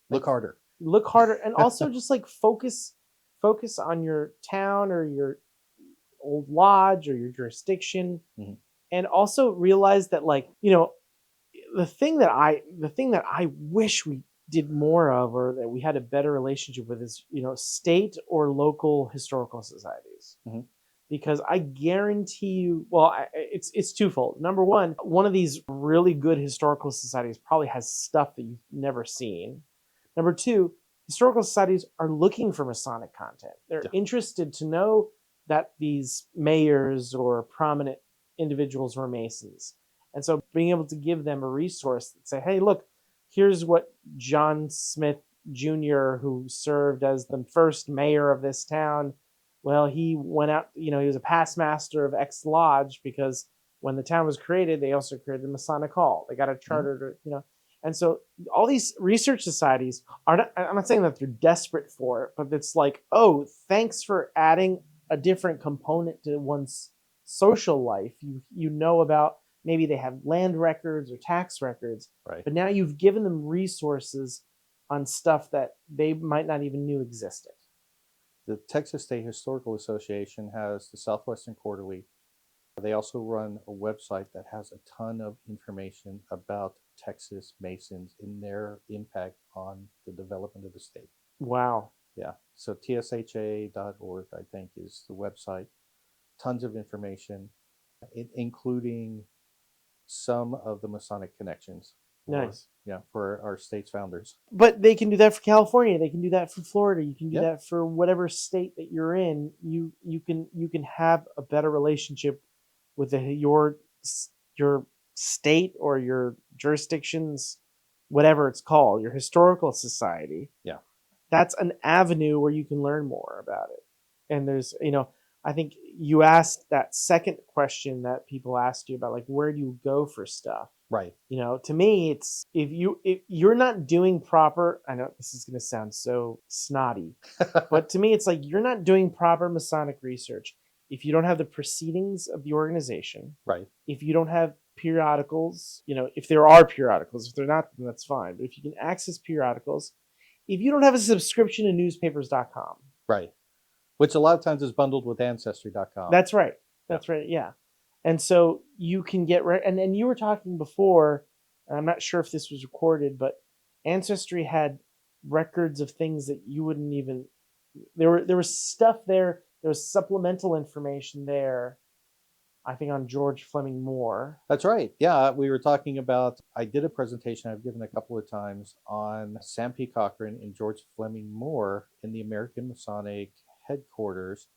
[SPEAKER 4] look harder.
[SPEAKER 2] Look harder, and also just like focus on your town or your old lodge or your jurisdiction, and also realize that, like, the thing that I wish we did more of, or that we had a better relationship with, is state or local historical societies. Because I guarantee you, well, it's twofold. Number one of these really good historical societies probably has stuff that you've never seen. Number two, historical societies are looking for Masonic content. They're interested to know that these mayors or prominent individuals were Masons. And so being able to give them a resource that say, hey, look, here's what John Smith Jr., who served as the first mayor of this town, well, he went out, he was a past master of X Lodge, because when the town was created, they also created the Masonic Hall. They got a charter to, and so all these research societies are not, I'm not saying that they're desperate for it, but it's like, oh, thanks for adding a different component to one's social life. You know about, maybe they have land records or tax records,
[SPEAKER 4] right?
[SPEAKER 2] But now you've given them resources on stuff that they might not even knew existed.
[SPEAKER 4] The Texas State Historical Association has the Southwestern Quarterly. They also run a website that has a ton of information about Texas Masons and their impact on the development of the state.
[SPEAKER 2] Wow.
[SPEAKER 4] Yeah. So tsha.org, I think, is the website. Tons of information, including some of the Masonic connections.
[SPEAKER 2] Nice.
[SPEAKER 4] For our state's founders.
[SPEAKER 2] But they can do that for California. They can do that for Florida. You can do that for whatever state that you're in. You can have a better relationship with your state or your jurisdiction's, whatever it's called, your historical society.
[SPEAKER 4] Yeah.
[SPEAKER 2] That's an avenue where you can learn more about it. And there's, I think you asked that second question that people asked you about, like, where do you go for stuff?
[SPEAKER 4] Right.
[SPEAKER 2] To me, it's if you're not doing proper, I know this is going to sound so snotty, but to me, it's like you're not doing proper Masonic research if you don't have the proceedings of the organization.
[SPEAKER 4] Right.
[SPEAKER 2] If you don't have periodicals, if there are periodicals, if they're not, then that's fine. But if you can access periodicals, if you don't have a subscription to newspapers.com.
[SPEAKER 4] Right. Which a lot of times is bundled with ancestry.com.
[SPEAKER 2] That's right. That's right. Yeah. And so you can get and then you were talking before, and I'm not sure if this was recorded, but Ancestry had records of things that you wouldn't even, there was stuff there. There was supplemental information there, I think, on George Fleming Moore.
[SPEAKER 4] That's right. Yeah, we were talking about, I did a presentation I've given a couple of times on Sam P. Cochran and George Fleming Moore in the American Masonic headquarters.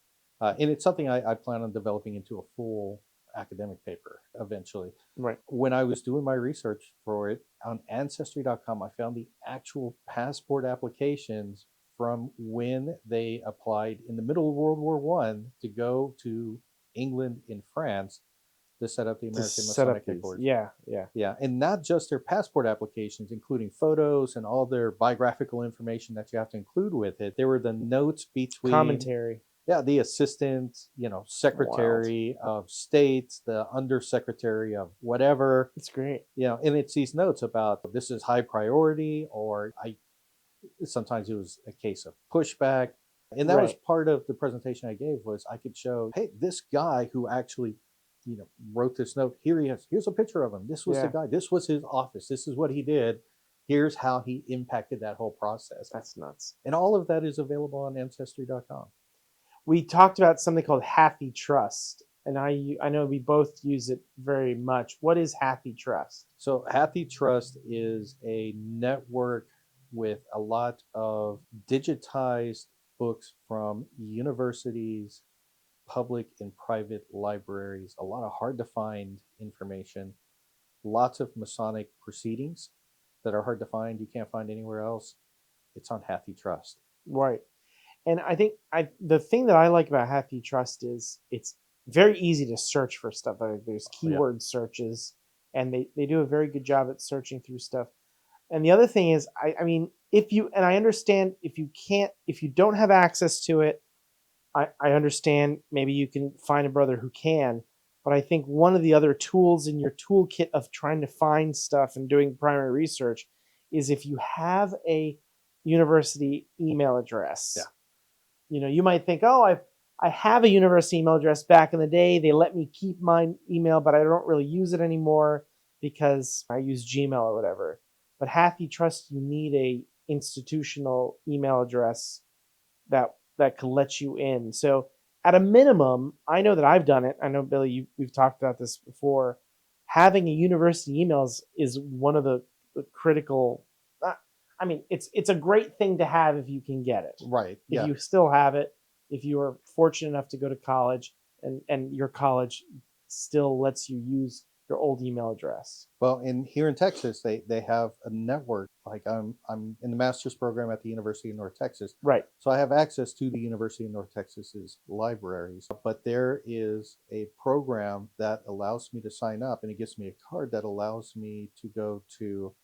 [SPEAKER 4] And it's something I plan on developing into a full academic paper eventually.
[SPEAKER 2] Right.
[SPEAKER 4] When I was doing my research for it on Ancestry.com, I found the actual passport applications from when they applied in the middle of World War One to go to England and France to set up the
[SPEAKER 2] To
[SPEAKER 4] American
[SPEAKER 2] set up
[SPEAKER 4] Masonic
[SPEAKER 2] these.
[SPEAKER 4] headquarters.
[SPEAKER 2] Yeah, yeah.
[SPEAKER 4] Yeah, and not just their passport applications, including photos and all their biographical information that you have to include with it. There were the notes between
[SPEAKER 2] Commentary.
[SPEAKER 4] yeah, the assistant, secretary of state, the undersecretary of whatever,
[SPEAKER 2] It's great.
[SPEAKER 4] and it's these notes about this is high priority, or sometimes it was a case of pushback. And that was
[SPEAKER 2] Right.
[SPEAKER 4] part of the presentation I gave was I could show, hey, this guy who actually, wrote this note, here he is. Here's a picture of him. This was the
[SPEAKER 2] Yeah.
[SPEAKER 4] guy. This was his office. This is what he did. Here's how he impacted that whole process.
[SPEAKER 2] That's nuts.
[SPEAKER 4] And all of that is available on Ancestry.com.
[SPEAKER 2] We talked about something called Happy Trust, and I know we both use it very much. What is Happy Trust?
[SPEAKER 4] So Happy Trust is a network with a lot of digitized books from universities, public and private libraries, a lot of hard to find information, lots of Masonic proceedings that are hard to find, you can't find anywhere else. It's on Happy Trust.
[SPEAKER 2] Right. And I think the thing that I like about Happy Trust is it's very easy to search for stuff. There's keyword searches, and they do a very good job at searching through stuff. And the other thing is, I mean, I understand if you don't have access to it, I understand maybe you can find a brother who can, but I think one of the other tools in your toolkit of trying to find stuff and doing primary research is if you have a university email address.
[SPEAKER 4] Yeah.
[SPEAKER 2] You might think, oh, I have a university email address back in the day. They let me keep my email, but I don't really use it anymore because I use Gmail or whatever. But Happy Trust, you need a institutional email address that could let you in. So at a minimum, I know that I've done it. I know, Billy, we've talked about this before. Having a university email is one of the critical. I mean, it's a great thing to have if you can get it.
[SPEAKER 4] Right.
[SPEAKER 2] If you still have it, if you are fortunate enough to go to college and your college still lets you use your old email address.
[SPEAKER 4] Well, here in Texas, they have a network. Like I'm in the master's program at the University of North Texas.
[SPEAKER 2] Right.
[SPEAKER 4] So I have access to the University of North Texas's libraries. But there is a program that allows me to sign up, and it gives me a card that allows me to go to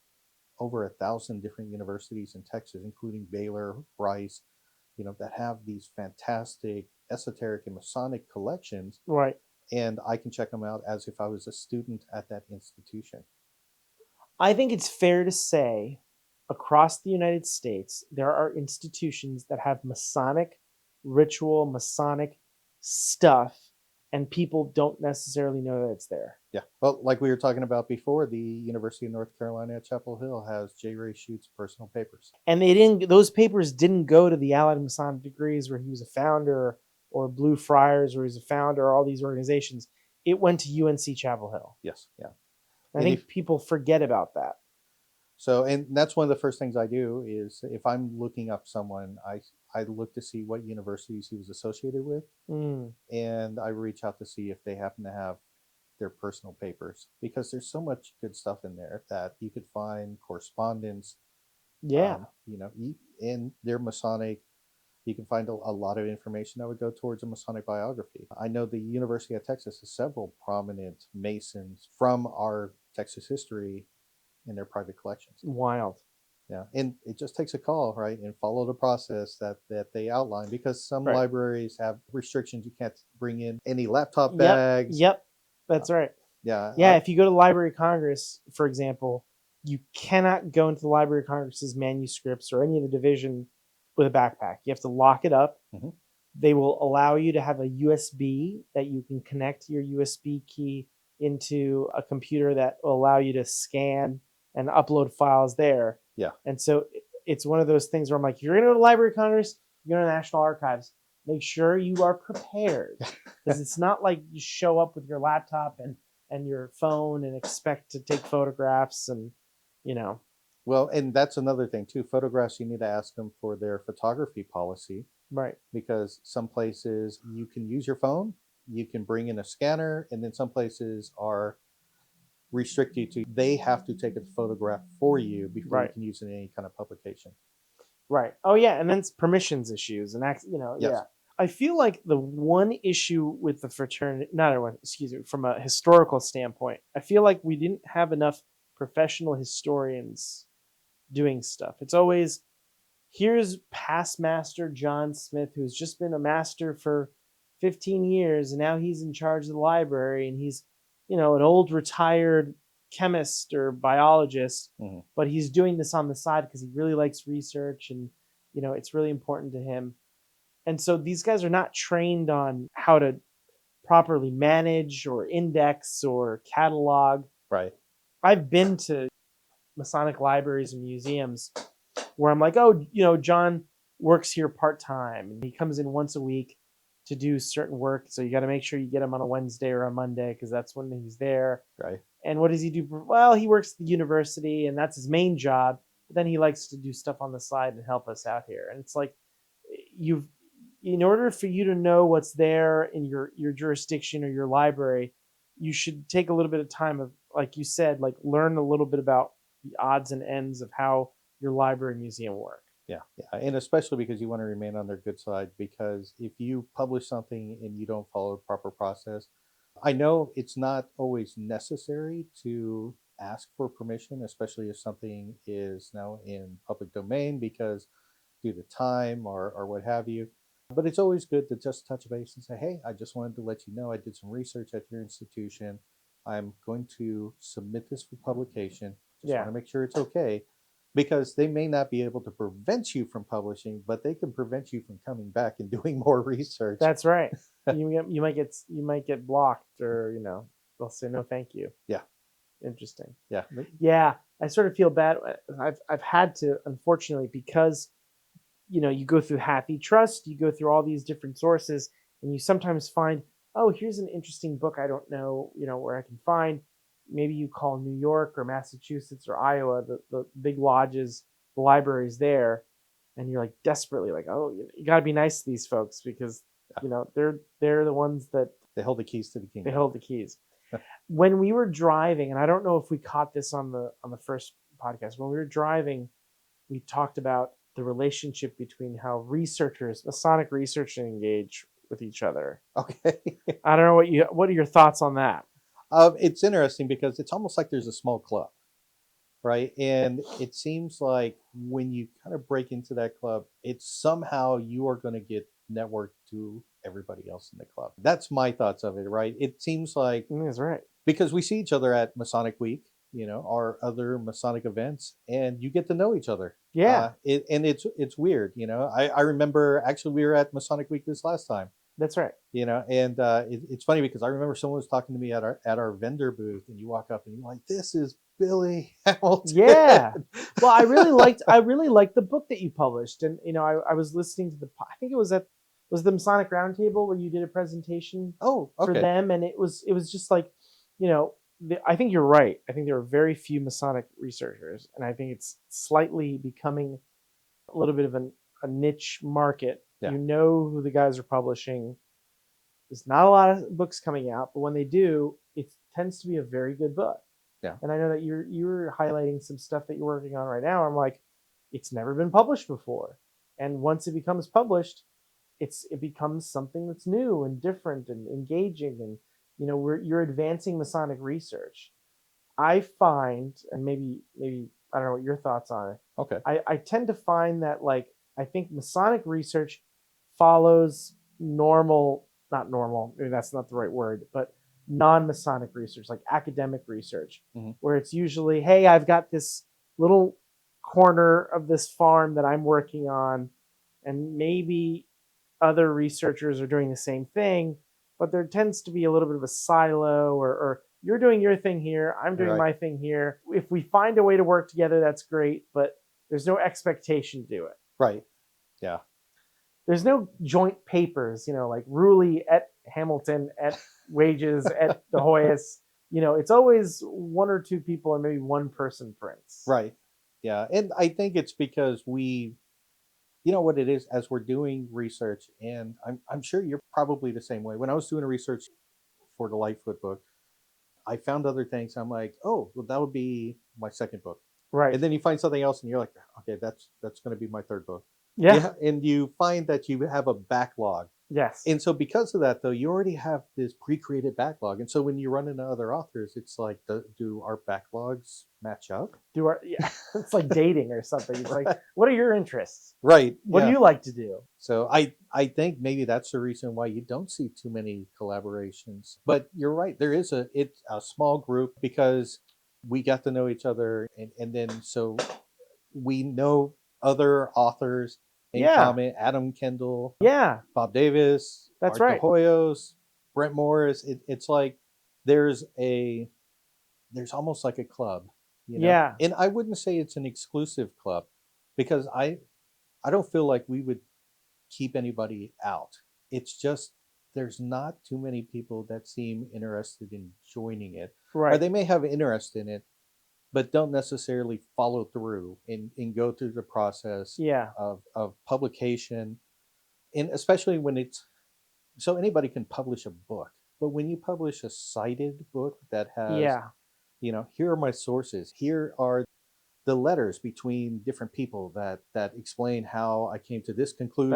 [SPEAKER 4] over 1,000 different universities in Texas, including Baylor, Rice, that have these fantastic esoteric and Masonic collections.
[SPEAKER 2] Right.
[SPEAKER 4] And I can check them out as if I was a student at that institution.
[SPEAKER 2] I think it's fair to say across the United States, there are institutions that have Masonic ritual, Masonic stuff, and people don't necessarily know that it's there.
[SPEAKER 4] Yeah. Well, like we were talking about before, the University of North Carolina at Chapel Hill has J. Ray Schute's personal papers.
[SPEAKER 2] And those papers didn't go to the Allied Masonic degrees where he was a founder, or Blue Friars where he's a founder, or all these organizations. It went to UNC Chapel Hill.
[SPEAKER 4] Yes. Yeah.
[SPEAKER 2] I think people forget about that.
[SPEAKER 4] So, and that's one of the first things I do is if I'm looking up someone, I look to see what universities he was associated with, and I reach out to see if they happen to have their personal papers, because there's so much good stuff in there that you could find correspondence.
[SPEAKER 2] Yeah.
[SPEAKER 4] In their Masonic, you can find a lot of information that would go towards a Masonic biography. I know the University of Texas has several prominent Masons from our Texas history in their private collections.
[SPEAKER 2] Wild.
[SPEAKER 4] Yeah, and it just takes a call, right, and follow the process that they outline, because some libraries have restrictions. You can't bring in any laptop bags.
[SPEAKER 2] Yep, that's right.
[SPEAKER 4] Yeah.
[SPEAKER 2] If you go to the Library of Congress, for example, you cannot go into the Library of Congress's manuscripts or any of the division with a backpack. You have to lock it up.
[SPEAKER 4] Mm-hmm.
[SPEAKER 2] They will allow you to have a USB that you can connect your USB key into a computer that will allow you to scan and upload files there.
[SPEAKER 4] Yeah.
[SPEAKER 2] And so it's one of those things where I'm like, if you're going to go to the Library of Congress, you're going to the National Archives, make sure you are prepared, because it's not like you show up with your laptop and your phone and expect to take photographs and,
[SPEAKER 4] Well, and that's another thing too. Photographs, you need to ask them for their photography policy.
[SPEAKER 2] Right.
[SPEAKER 4] Because some places you can use your phone, you can bring in a scanner, and then some places are restrict you to they have to take a photograph for you before you
[SPEAKER 2] Right.
[SPEAKER 4] can use it in any kind of publication.
[SPEAKER 2] Right. Oh yeah, and then it's permissions issues and
[SPEAKER 4] Yes.
[SPEAKER 2] yeah. I feel like the one issue with the fraternity, not everyone, excuse me, from a historical standpoint, I feel like we didn't have enough professional historians doing stuff. It's always, here's past master John Smith, who's just been a master for 15 years, and now he's in charge of the library, and he's, an old retired chemist or biologist,
[SPEAKER 4] Mhm.
[SPEAKER 2] but he's doing this on the side because he really likes research, and it's really important to him. And so these guys are not trained on how to properly manage or index or catalog.
[SPEAKER 4] Right.
[SPEAKER 2] I've been to Masonic libraries and museums where I'm like, oh, John works here part-time and he comes in once a week to do certain work. So you got to make sure you get him on a Wednesday or a Monday because that's when he's there.
[SPEAKER 4] Right.
[SPEAKER 2] And what does he do? Well, he works at the university and that's his main job. But then he likes to do stuff on the side and help us out here. And it's like, in order for you to know what's there in your jurisdiction or your library, you should take a little bit of time of, like you said, like learn a little bit about the odds and ends of how your library and museum work.
[SPEAKER 4] Yeah. And especially because you want to remain on their good side, because if you publish something and you don't follow the proper process, I know it's not always necessary to ask for permission, especially if something is now in public domain because due to time or what have you. But it's always good to just touch base and say, hey, I just wanted to let you know I did some research at your institution. I'm going to submit this for publication. Just want to make sure it's okay. Because they may not be able to prevent you from publishing, but they can prevent you from coming back and doing more research.
[SPEAKER 2] That's right. you might get blocked, or they'll say no, thank you.
[SPEAKER 4] Yeah.
[SPEAKER 2] Interesting.
[SPEAKER 4] Yeah.
[SPEAKER 2] Yeah. I sort of feel bad. I've had to, unfortunately, because you go through Happy Trust, you go through all these different sources, and you sometimes find, oh, here's an interesting book I don't know, where I can find. Maybe you call New York or Massachusetts or Iowa, the big lodges, the libraries there, and you're like desperately like, oh, you got to be nice to these folks because they're the ones that
[SPEAKER 4] they hold the keys to the kingdom.
[SPEAKER 2] They hold the keys. When we were driving, and I don't know if we caught this on the first podcast, when we were driving, we talked about the relationship between how Masonic researchers engage with each other.
[SPEAKER 4] Okay.
[SPEAKER 2] I don't know what are your thoughts on that?
[SPEAKER 4] It's interesting because it's almost like there's a small club, right? And it seems like when you kind of break into that club, it's somehow you are going to get networked to everybody else in the club. That's my thoughts of it, right? It seems like
[SPEAKER 2] that's right
[SPEAKER 4] because we see each other at Masonic Week, our other Masonic events, and you get to know each other.
[SPEAKER 2] Yeah.
[SPEAKER 4] And it's weird, I remember actually we were at Masonic Week this last time.
[SPEAKER 2] That's right.
[SPEAKER 4] And it's funny because I remember someone was talking to me at our vendor booth, and you walk up and you're like, "This is Billy Hamilton."
[SPEAKER 2] Yeah. Well, I really liked the book that you published, and I was listening to I think it was the Masonic Roundtable where you did a presentation.
[SPEAKER 4] Oh, okay.
[SPEAKER 2] For them, and it was just like, I think you're right. I think there are very few Masonic researchers, and I think it's slightly becoming a little bit of a niche market.
[SPEAKER 4] Yeah.
[SPEAKER 2] You know who the guys are publishing. There's not a lot of books coming out, but when they do, it tends to be a very good book.
[SPEAKER 4] Yeah.
[SPEAKER 2] And I know that you're highlighting some stuff that you're working on right now. I'm like, it's never been published before. And once it becomes published, it becomes something that's new and different and engaging, and you're advancing Masonic research. I find, and maybe I don't know what your thoughts on it.
[SPEAKER 4] Okay.
[SPEAKER 2] I tend to find that, like, I think Masonic research follows not normal, maybe that's not the right word, but non-Masonic research, like academic research, where it's usually, hey, I've got this little corner of this farm that I'm working on, and maybe other researchers are doing the same thing, but there tends to be a little bit of a silo, or you're doing your thing here, I'm doing my thing here. If we find a way to work together, that's great, but there's no expectation to do it.
[SPEAKER 4] Right. Yeah.
[SPEAKER 2] There's no joint papers, like Ruli at Hamilton at Wages at the Hoyas. It's always one or two people and maybe one person prints.
[SPEAKER 4] Right. Yeah. And I think it's because we You know what it is, as we're doing research, and I'm sure you're probably the same way. When I was doing a research for the Lightfoot book, I found other things. I'm like, oh, well, that would be my second book.
[SPEAKER 2] Right.
[SPEAKER 4] And then you find something else and you're like, okay, that's going to be my third book.
[SPEAKER 2] Yeah.
[SPEAKER 4] And you find that you have a backlog.
[SPEAKER 2] Yes.
[SPEAKER 4] And so because of that, though, you already have this pre-created backlog. And so when you run into other authors, it's like, do our backlogs match up?
[SPEAKER 2] Yeah. It's like dating or something. It's
[SPEAKER 4] Right.
[SPEAKER 2] like, what are your interests?
[SPEAKER 4] Right.
[SPEAKER 2] What do you like to do?
[SPEAKER 4] So I think maybe that's the reason why you don't see too many collaborations. But you're right. It's a small group because we got to know each other, and then so we know other authors in common. Adam Kendall, Bob Davis,
[SPEAKER 2] that's
[SPEAKER 4] Art
[SPEAKER 2] right.
[SPEAKER 4] De Hoyos, Brent Morris. It's like there's almost like a club, you know?
[SPEAKER 2] Yeah.
[SPEAKER 4] And I wouldn't say it's an exclusive club because I don't feel like we would keep anybody out. It's just there's not too many people that seem interested in joining it.
[SPEAKER 2] Right.
[SPEAKER 4] Or they may have interest in it, but don't necessarily follow through and go through the process of publication. And especially when it's so anybody can publish a book, but when you publish a cited book that has here are my sources, here are the letters between different people that explain how I came to this conclusion.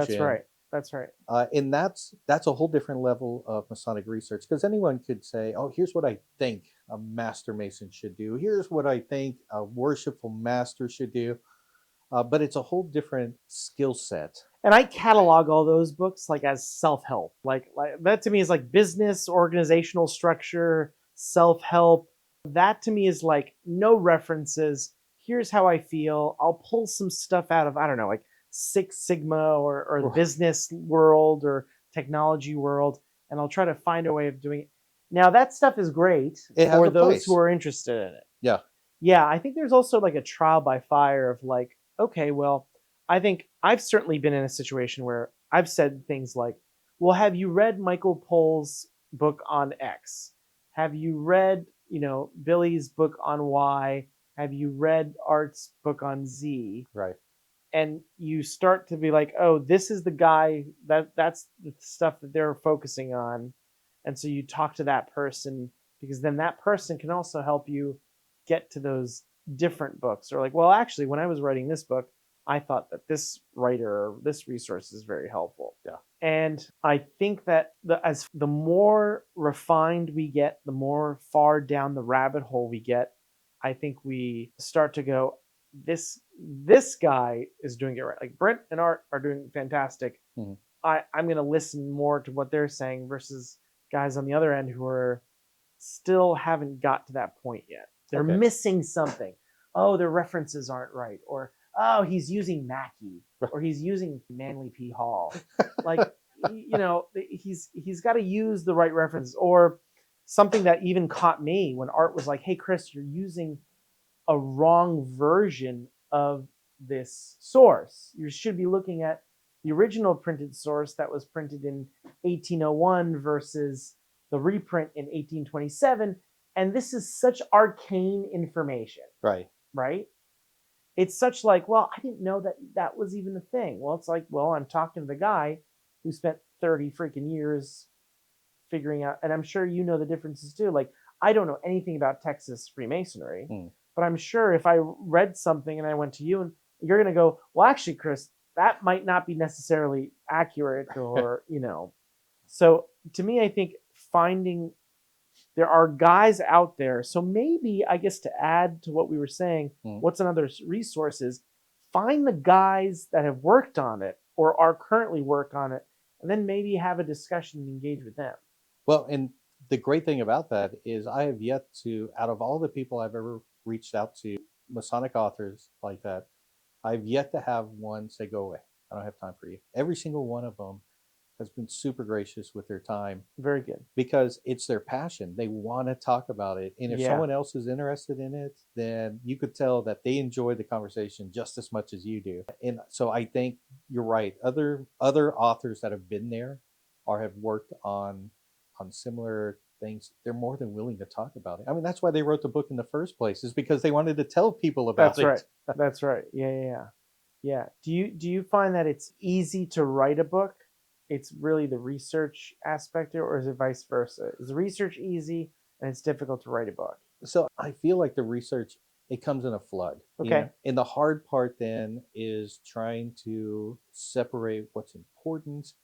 [SPEAKER 2] That's right.
[SPEAKER 4] And that's a whole different level of Masonic research, because anyone could say, oh, here's what I think a Master Mason should do. Here's what I think a worshipful master should do. But it's a whole different skill set.
[SPEAKER 2] And I catalog all those books like as self-help. Like that to me is like business, organizational structure, self-help. That to me is like no references. Here's how I feel. I'll pull some stuff out of, I don't know, like Six Sigma or the business world or technology world, and I'll try to find a way of doing it. Now that stuff is great for those who are interested in it.
[SPEAKER 4] Yeah.
[SPEAKER 2] Yeah, I think there's also like a trial by fire of like, okay, well, I think I've certainly been in a situation where I've said things like, well, have you read Michael Pohl's book on X? Have you read, Billy's book on Y? Have you read Art's book on Z?
[SPEAKER 4] Right.
[SPEAKER 2] And you start to be like, oh, this is the guy that's the stuff that they're focusing on. And so you talk to that person, because then that person can also help you get to those different books. Or like, well, actually, when I was writing this book, I thought that this writer or this resource is very helpful.
[SPEAKER 4] Yeah. And
[SPEAKER 2] I think that as the more refined we get, the more far down the rabbit hole we get, I think we start to go, this guy is doing it right. Like Brent and Art are doing fantastic.
[SPEAKER 4] Mm-hmm.
[SPEAKER 2] I'm going to listen more to what they're saying versus guys on the other end who are still haven't got to that point yet. They're missing something. Oh, their references aren't right. Or, oh, he's using Mackey, or he's using Manly P. Hall. Like, he's got to use the right references. Or something that even caught me when Art was like, hey, Chris, you're using a wrong version of this source. You should be looking at the original printed source that was printed in 1801 versus the reprint in 1827. And this is such arcane information. Right? It's such like, well, I didn't know that was even a thing. Well, it's like, well, I'm talking to the guy who spent 30 freaking years figuring out, and I'm sure you know the differences too. Like, I don't know anything about Texas Freemasonry. But I'm sure if I read something and I went to you, and you're going to go, well, actually, Chris, that might not be necessarily accurate, or, So to me, I think there are guys out there. So maybe, I guess, to add to what we were saying, what's another resource is find the guys that have worked on it or are currently work on it, and then maybe have a discussion and engage with them.
[SPEAKER 4] Well, and the great thing about that is I have yet to, out of all the people I've ever reached out to, Masonic authors like that, I've yet to have one say, go away, I don't have time for you. Every single one of them has been super gracious with their time.
[SPEAKER 2] Very good.
[SPEAKER 4] Because it's their passion. They want to talk about it. And if someone else is interested in it, then you could tell that they enjoy the conversation just as much as you do. And so I think you're right. Other authors that have been there or have worked on similar things, they're more than willing to talk about it. I mean, that's why they wrote the book in the first place, is because they wanted to tell people about it.
[SPEAKER 2] That's right. Yeah. Yeah. Do you find that it's easy to write a book? It's really the research aspect there, or is it vice versa? Is the research easy and it's difficult to write a book?
[SPEAKER 4] So I feel like the research, it comes in a flood.
[SPEAKER 2] Okay.
[SPEAKER 4] And the hard part then is trying to separate what's important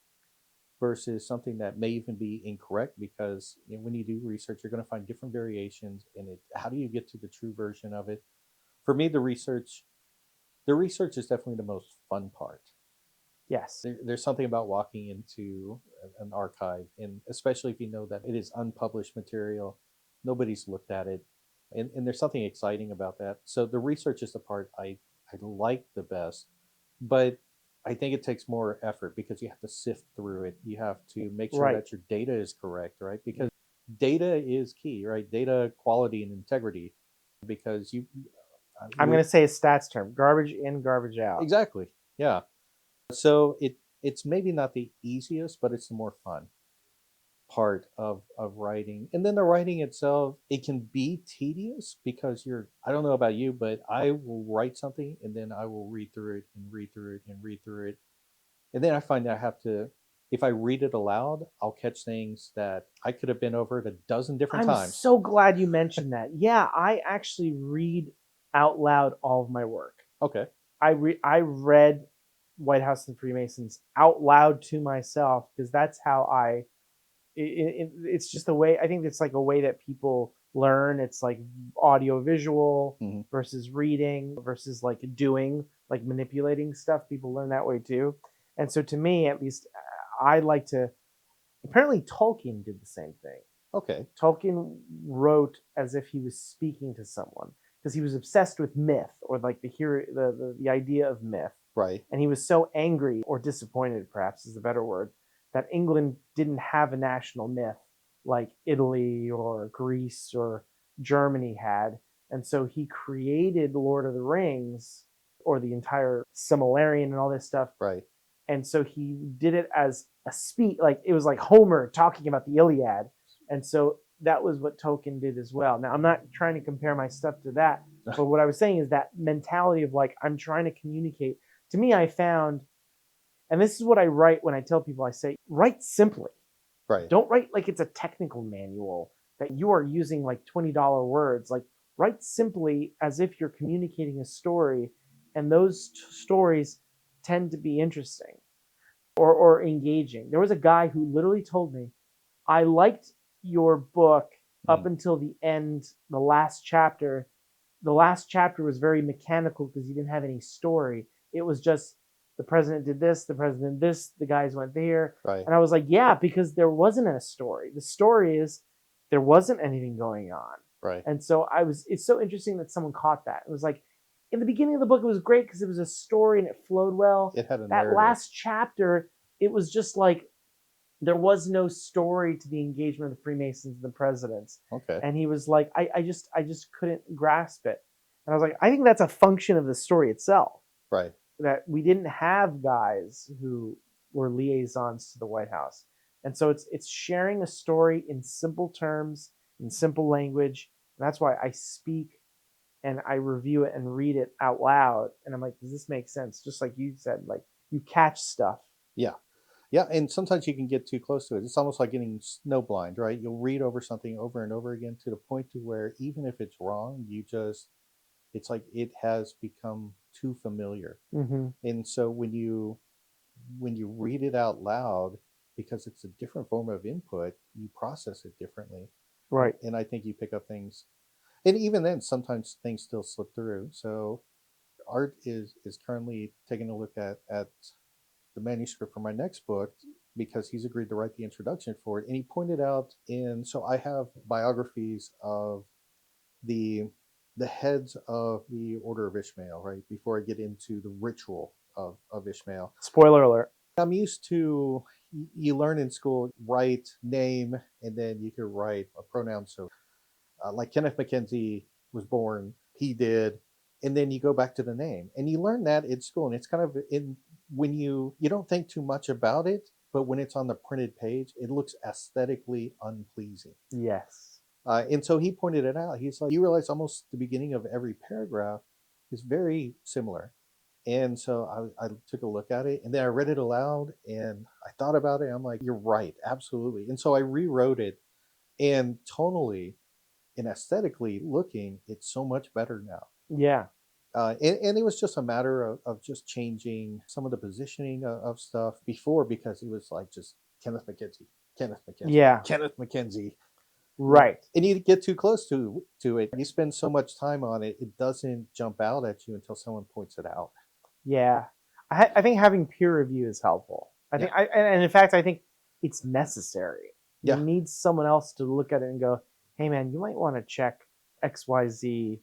[SPEAKER 4] versus something that may even be incorrect, because when you do research, you're going to find different variations in it. How do you get to the true version of it? For me, the research is definitely the most fun part.
[SPEAKER 2] Yes.
[SPEAKER 4] There's something about walking into an archive, and especially if you know that it is unpublished material, nobody's looked at it, and there's something exciting about that. So the research is the part I like the best, but I think it takes more effort because you have to sift through it. You have to make sure
[SPEAKER 2] Right.
[SPEAKER 4] that your data is correct, right? Because data is key, right? Data quality and integrity, because
[SPEAKER 2] I'm going to say a stats term: garbage in, garbage out.
[SPEAKER 4] exactly, yeah. So it's maybe not the easiest, but it's the more fun part of writing. And then the writing itself, it can be tedious because I don't know about you, but I will write something and then I will read through it and read through it and read through it. And then I find that I have to, if I read it aloud, I'll catch things that I could have been over it a dozen different
[SPEAKER 2] I'm
[SPEAKER 4] times.
[SPEAKER 2] so glad you mentioned that. Yeah, I actually read out loud all of my work.
[SPEAKER 4] Okay.
[SPEAKER 2] I read White House and Freemasons out loud to myself because that's how it's just a way. I think it's like a way that people learn. It's like audio visual
[SPEAKER 4] Mm-hmm.
[SPEAKER 2] versus reading versus like doing, like manipulating stuff. People learn that way too. And so to me, at least, I like to. Apparently, Tolkien did the same thing.
[SPEAKER 4] Okay.
[SPEAKER 2] Tolkien wrote as if he was speaking to someone because he was obsessed with myth, or like the idea of myth.
[SPEAKER 4] Right.
[SPEAKER 2] And he was so angry, or disappointed perhaps is the better word, that England didn't have a national myth like Italy or Greece or Germany had. And so he created Lord of the Rings, or the entire Silmarillion and all this stuff.
[SPEAKER 4] Right.
[SPEAKER 2] And so he did it as a speech, like it was like Homer talking about the Iliad. And so that was what Tolkien did as well. Now, I'm not trying to compare my stuff to that, but what I was saying is that mentality of like, I'm trying to communicate. To me, I found, and this is what I write when I tell people, I say, write simply.
[SPEAKER 4] Right.
[SPEAKER 2] Don't write like it's a technical manual that you are using like $20 words. Like, write simply as if you're communicating a story, and those stories tend to be interesting or engaging. There was a guy who literally told me, I liked your book up until the end, the last chapter. The last chapter was very mechanical because you didn't have any story. It was just the president did this, the president did this, the guys went there.
[SPEAKER 4] Right.
[SPEAKER 2] And I was like, yeah, because there wasn't a story. The story is there wasn't anything going on.
[SPEAKER 4] Right.
[SPEAKER 2] And so it's so interesting that someone caught that. It was like, in the beginning of the book, it was great because it was a story and it flowed well.
[SPEAKER 4] It had a
[SPEAKER 2] that
[SPEAKER 4] narrative.
[SPEAKER 2] last chapter, it was just like, there was no story to the engagement of the Freemasons and the presidents.
[SPEAKER 4] Okay.
[SPEAKER 2] And he was like, I just couldn't grasp it. And I was like, I think that's a function of the story itself.
[SPEAKER 4] Right.
[SPEAKER 2] That we didn't have guys who were liaisons to the White House. And so it's sharing a story in simple terms, in simple language. And that's why I speak and I review it and read it out loud. And I'm like, does this make sense? Just like you said, like you catch stuff.
[SPEAKER 4] Yeah. Yeah, and sometimes you can get too close to it. It's almost like getting snowblind, right? You'll read over something over and over again to the point to where even if it's wrong, it's like it has become too familiar.
[SPEAKER 2] Mm-hmm.
[SPEAKER 4] And so when you read it out loud, because it's a different form of input, you process it differently.
[SPEAKER 2] Right.
[SPEAKER 4] And I think you pick up things. And even then, sometimes things still slip through. So Art is currently taking a look at the manuscript for my next book because he's agreed to write the introduction for it. And he pointed out so I have biographies of the heads of the Order of Ishmael, right? Before I get into the ritual of Ishmael.
[SPEAKER 2] Spoiler alert.
[SPEAKER 4] I'm used to, you learn in school, write name, and then you could write a pronoun. So like Kenneth Mackenzie was born, he did, and then you go back to the name. And you learn that in school, and it's kind of when you don't think too much about it, but when it's on the printed page, it looks aesthetically unpleasing.
[SPEAKER 2] Yes.
[SPEAKER 4] And so he pointed it out. He's like, you realize almost the beginning of every paragraph is very similar. And so I took a look at it, and then I read it aloud, and I thought about it. I'm like, you're right, absolutely. And so I rewrote it, and tonally and aesthetically looking, it's so much better now.
[SPEAKER 2] Yeah.
[SPEAKER 4] And it was just a matter of just changing some of the positioning of stuff before, because it was like just Kenneth McKenzie, Kenneth McKenzie,
[SPEAKER 2] Yeah.
[SPEAKER 4] Kenneth McKenzie.
[SPEAKER 2] Right.
[SPEAKER 4] And you get too close to it. You spend so much time on it, it doesn't jump out at you until someone points it out.
[SPEAKER 2] Yeah. I think having peer review is helpful. And in fact, I think it's necessary. You
[SPEAKER 4] Yeah.
[SPEAKER 2] need someone else to look at it and go, hey man, you might want to check XYZ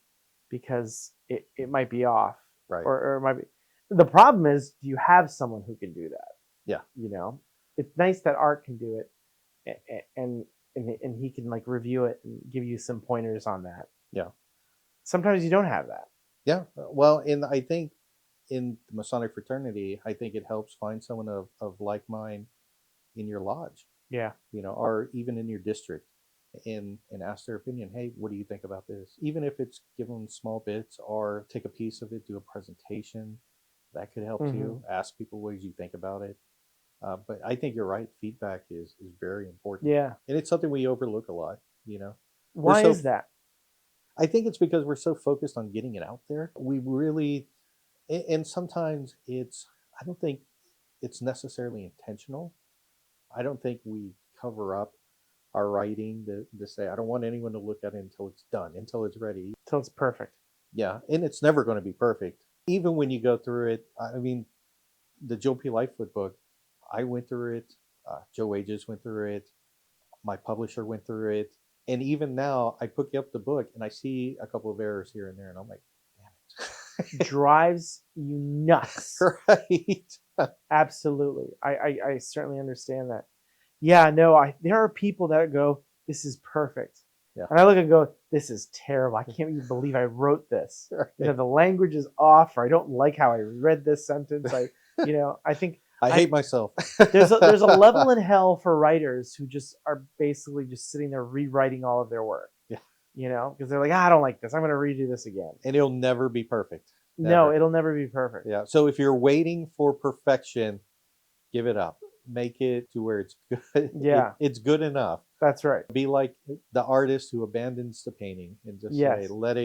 [SPEAKER 2] because it might be off.
[SPEAKER 4] Right.
[SPEAKER 2] Or it might be. The problem is, do you have someone who can do that?
[SPEAKER 4] Yeah.
[SPEAKER 2] You know, it's nice that Art can do it, and he can like review it and give you some pointers on that.
[SPEAKER 4] Yeah.
[SPEAKER 2] Sometimes you don't have that.
[SPEAKER 4] Yeah. Well, and I think in the Masonic fraternity, I think it helps find someone of like mind in your lodge,
[SPEAKER 2] Yeah.
[SPEAKER 4] or even in your district, and ask their opinion. Hey, what do you think about this? Even if it's give them small bits, or take a piece of it, do a presentation, that could help too. Ask people, what did you think about it? But I think you're right. Feedback is very important.
[SPEAKER 2] Yeah.
[SPEAKER 4] And it's something we overlook a lot,
[SPEAKER 2] Why is that?
[SPEAKER 4] I think it's because we're so focused on getting it out there. We really, and sometimes I don't think it's necessarily intentional. I don't think we cover up our writing to say, I don't want anyone to look at it until it's done, until it's ready.
[SPEAKER 2] Until it's perfect.
[SPEAKER 4] Yeah. And it's never going to be perfect. Even when you go through it, I mean, the Joe P. Lightfoot book, I went through it. Joe Ages went through it. My publisher went through it. And even now, I pick up the book and I see a couple of errors here and there, and I'm like, damn it.
[SPEAKER 2] Drives you nuts.
[SPEAKER 4] Right.
[SPEAKER 2] Absolutely. I certainly understand that. Yeah, no, there are people that go, this is perfect.
[SPEAKER 4] Yeah.
[SPEAKER 2] And I look and go, this is terrible. I can't even believe I wrote this.
[SPEAKER 4] Right.
[SPEAKER 2] The language is off, or I don't like how I read this sentence. I think
[SPEAKER 4] I hate myself.
[SPEAKER 2] there's a level in hell for writers who just are basically just sitting there rewriting all of their work.
[SPEAKER 4] Yeah.
[SPEAKER 2] Because they're like, I don't like this. I'm going to redo this again.
[SPEAKER 4] And it'll never be perfect. Never.
[SPEAKER 2] No, it'll never be perfect.
[SPEAKER 4] Yeah. So if you're waiting for perfection, give it up. Make it to where it's good.
[SPEAKER 2] Yeah.
[SPEAKER 4] It's good enough.
[SPEAKER 2] That's right.
[SPEAKER 4] Be like the artist who abandons the painting and just say, let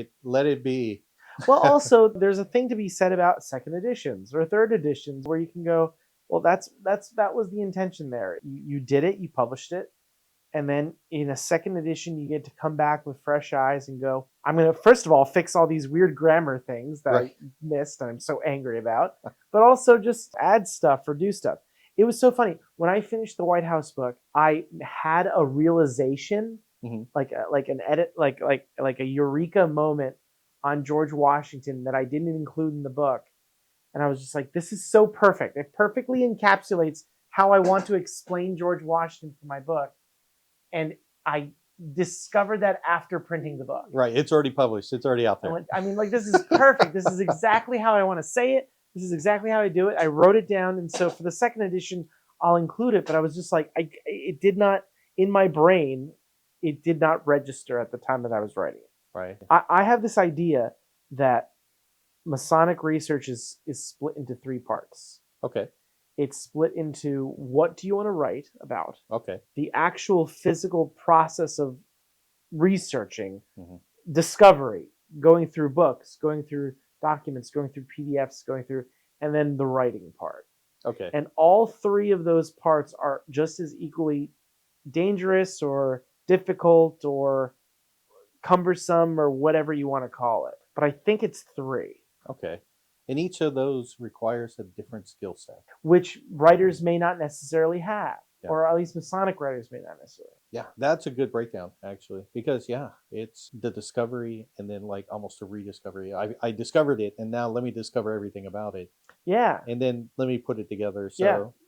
[SPEAKER 4] it be.
[SPEAKER 2] Well, also, there's a thing to be said about second editions or third editions where you can go, well, that was the intention there. You did it, you published it, and then in a second edition, you get to come back with fresh eyes and go, I'm going to, first of all, fix all these weird grammar things that I missed and I'm so angry about, but also just add stuff or do stuff. It was so funny. When I finished the White House book, I had a realization, like an edit, like a eureka moment on George Washington that I didn't include in the book. And I was just like, this is so perfect. It perfectly encapsulates how I want to explain George Washington for my book. And I discovered that after printing the book.
[SPEAKER 4] Right. It's already published. It's already out there.
[SPEAKER 2] I mean, like, this is perfect. This is exactly how I want to say it. This is exactly how I do it. I wrote it down. And so for the second edition, I'll include it. But I was just like, it did not, in my brain, it did not register at the time that I was writing it.
[SPEAKER 4] Right.
[SPEAKER 2] I have this idea that Masonic research is split into three parts.
[SPEAKER 4] Okay.
[SPEAKER 2] It's split into what do you want to write about?
[SPEAKER 4] Okay.
[SPEAKER 2] The actual physical process of researching, discovery, going through books, going through documents, going through PDFs, and then the writing part.
[SPEAKER 4] Okay.
[SPEAKER 2] And all three of those parts are just as equally dangerous or difficult or cumbersome or whatever you want to call it. But I think it's three.
[SPEAKER 4] Okay. And each of those requires a different skill set,
[SPEAKER 2] which writers may not necessarily have,
[SPEAKER 4] Yeah.
[SPEAKER 2] or at least Masonic writers may not necessarily.
[SPEAKER 4] Yeah, that's a good breakdown, actually, because, it's the discovery and then like almost a rediscovery. I discovered it, and now let me discover everything about it.
[SPEAKER 2] Yeah.
[SPEAKER 4] And then let me put it together